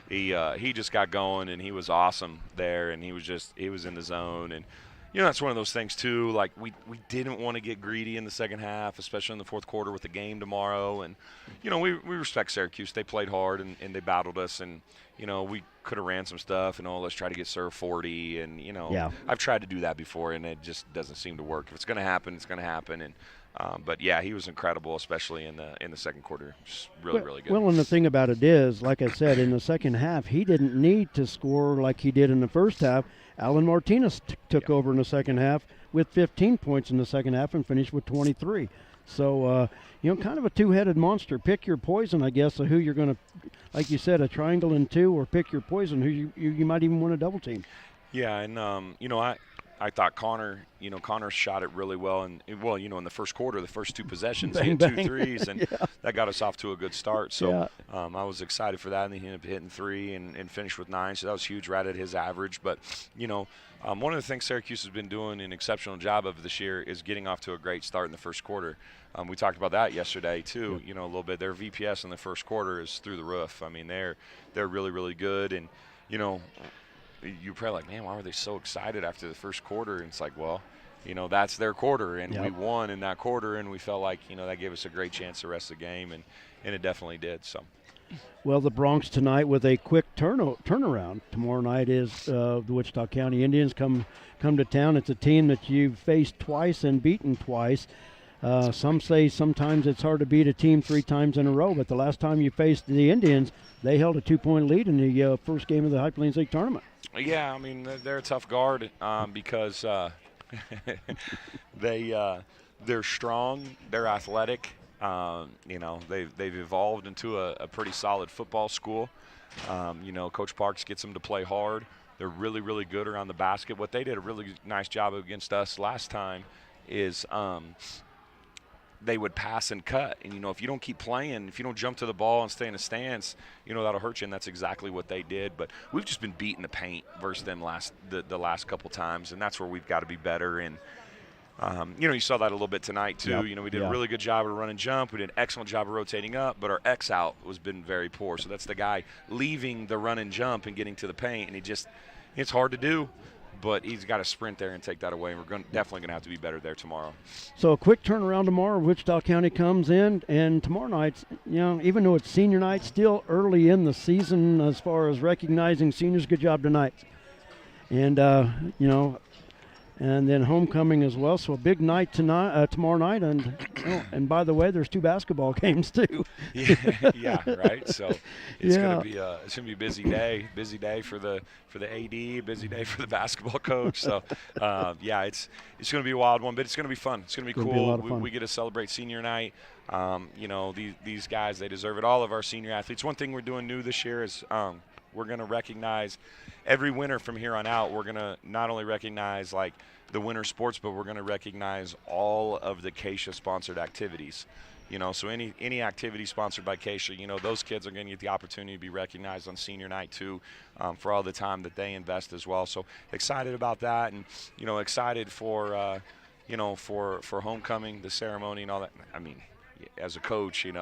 he just got going, and he was awesome there, and he was in the zone. And, you know, that's one of those things, too. Like, we didn't want to get greedy in the second half, especially in the fourth quarter with the game tomorrow. And, you know, we respect Syracuse. They played hard, and they battled us. And, you know, we could have ran some stuff and, let's try to get served 40. And, you know, I've tried to do that before, and it just doesn't seem to work. If it's going to happen, it's going to happen. And, but yeah, he was incredible, especially in the second quarter. Just really good. Well, and the thing about it is, like I said, in the second half, he didn't need to score like he did in the first half. Alan Martinez took over in the second half with 15 points in the second half and finished with 23. So, you know, kind of a two-headed monster. Pick your poison, I guess, of who you're going to, like you said, a triangle in two, or pick your poison who you might even want to double team. Yeah, and you know, I thought Connor shot it really well. And, well, you know, in the first quarter, the first two possessions, he hit 2 threes, and that got us off to a good start. So I was excited for that, and he ended up hitting 3 and finished with 9. So that was huge, right at his average. But, you know, one of the things Syracuse has been doing an exceptional job of this year is getting off to a great start in the first quarter. We talked about that yesterday, too, you know, a little bit. Their VPS in the first quarter is through the roof. I mean, they're really, really good. And, you know, you're probably like, man, why were they so excited after the first quarter? And it's like, well, you know, that's their quarter, and we won in that quarter, and we felt like, you know, that gave us a great chance the rest of the game, and it definitely did. So, well, the Bronx tonight with a quick turnaround. Tomorrow night is the Wichita County Indians come to town. It's a team that you've faced twice and beaten twice. Some say sometimes it's hard to beat a team 3 times in a row, but the last time you faced the Indians, they held a 2-point lead in the first game of the High Plains League tournament. Yeah, I mean, they're a tough guard because they're strong, they're athletic. You know, they've evolved into a pretty solid football school. You know, Coach Parks gets them to play hard. They're really, really good around the basket. What they did a really nice job against us last time is they would pass and cut. And, you know, if you don't keep playing, if you don't jump to the ball and stay in the stance, you know, that'll hurt you, and that's exactly what they did. But we've just been beating the paint versus them the last couple times, and that's where we've got to be better. And, you know, you saw that a little bit tonight, too. You know, we did a really good job of run and jump. We did an excellent job of rotating up, but our X-out was been very poor. So that's the guy leaving the run and jump and getting to the paint, and it's hard to do. But he's got to sprint there and take that away. And we're definitely going to have to be better there tomorrow. So a quick turnaround tomorrow. Wichita County comes in, and tomorrow night, you know, even though it's senior night, still early in the season as far as recognizing seniors. Good job tonight. And, you know, and then homecoming as well. So a big night tonight, tomorrow night. And and by the way, there's 2 basketball games too. yeah, right. So it's gonna be a busy day. Busy day for the AD. Busy day for the basketball coach. So yeah, it's gonna be a wild one, but it's gonna be fun. It's gonna be cool. We get to celebrate senior night. You know, these guys, they deserve it. All of our senior athletes. One thing we're doing new this year is we're going to recognize every winner from here on out. We're going to not only recognize, like, the winter sports, but we're going to recognize all of the Keisha-sponsored activities. So any activity sponsored by Keisha, those kids are going to get the opportunity to be recognized on senior night too, for all the time that they invest as well. So excited about that, and excited for for homecoming, the ceremony, and all that. I mean, as a coach, you're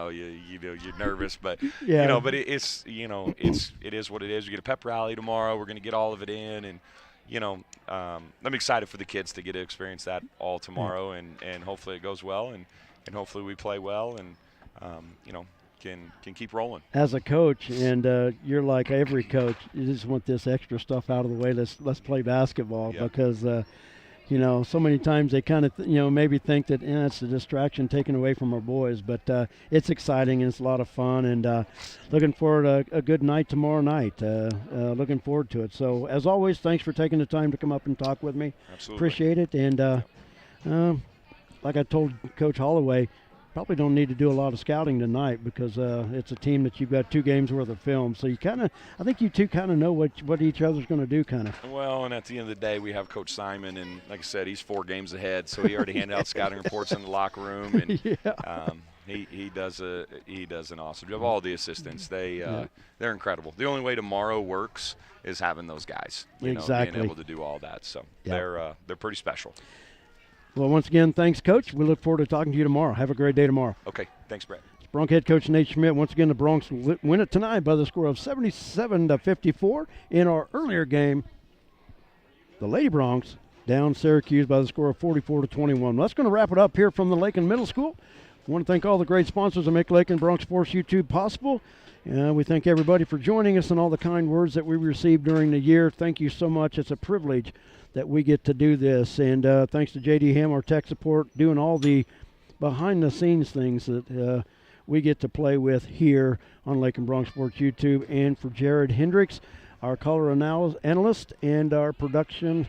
nervous, but yeah. But it is what it is. We get a pep rally tomorrow. We're going to get all of it in, and I'm excited for the kids to get to experience that all tomorrow, and hopefully it goes well, and hopefully we play well, and can keep rolling. As a coach, and you're like every coach, you just want this extra stuff out of the way. Let's play basketball, because so many times they kind of maybe think that it's a distraction taken away from our boys, but it's exciting and it's a lot of fun, and looking forward to a good night tomorrow night. Looking forward to it. So as always, thanks for taking the time to come up and talk with me. Absolutely. Appreciate it. And like I told Coach Holloway, probably don't need to do a lot of scouting tonight, because it's a team that you've got 2 games worth of film. So I think you two kind of know what each other's going to do, kind of. Well, and at the end of the day, we have Coach Simon, and like I said, he's 4 games ahead, so he already handed out scouting reports in the locker room, and he does an awesome job. All the assistants, they're incredible. The only way tomorrow works is having those guys, exactly, being able to do all that. So they're pretty special. Well, once again, thanks, Coach. We look forward to talking to you tomorrow. Have a great day tomorrow. Okay. Thanks, Brett. It's Bronc head coach Nate Schmidt. Once again, the Broncs win it tonight by the score of 77-54. In our earlier game, the Lady Broncs down Syracuse by the score of 44-21. That's going to wrap it up here from the Lakin Middle School. I want to thank all the great sponsors that make Lakin Bronc Sports YouTube possible. We thank everybody for joining us and all the kind words that we received during the year. Thank you so much. It's a privilege that we get to do this. And thanks to J.D. Ham, our tech support, doing all the behind-the-scenes things that we get to play with here on Lakin Bronc Sports YouTube. And for Jared Hendricks, our color analyst, and our producer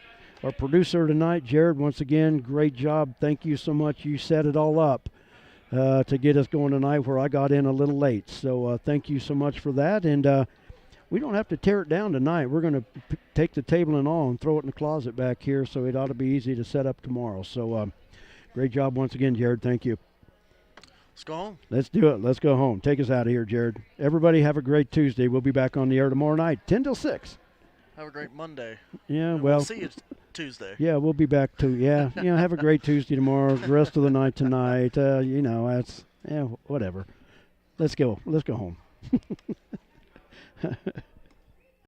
tonight. Jared, once again, great job. Thank you so much. You set it all up to get us going tonight, where I got in a little late. So thank you so much for that. And we don't have to tear it down tonight. We're going to take the table and all and throw it in the closet back here, so it ought to be easy to set up tomorrow. So great job once again, Jared. Thank you. Let's go home. Let's do it. Let's go home. Take us out of here, Jared. Everybody have a great Tuesday. We'll be back on the air tomorrow night, 10 till 6. Have a great Monday. Yeah, and well. We'll see you Tuesday. Yeah, we'll be back too. Yeah, have a great Tuesday tomorrow. The rest of the night tonight. That's whatever. Let's go. Let's go home.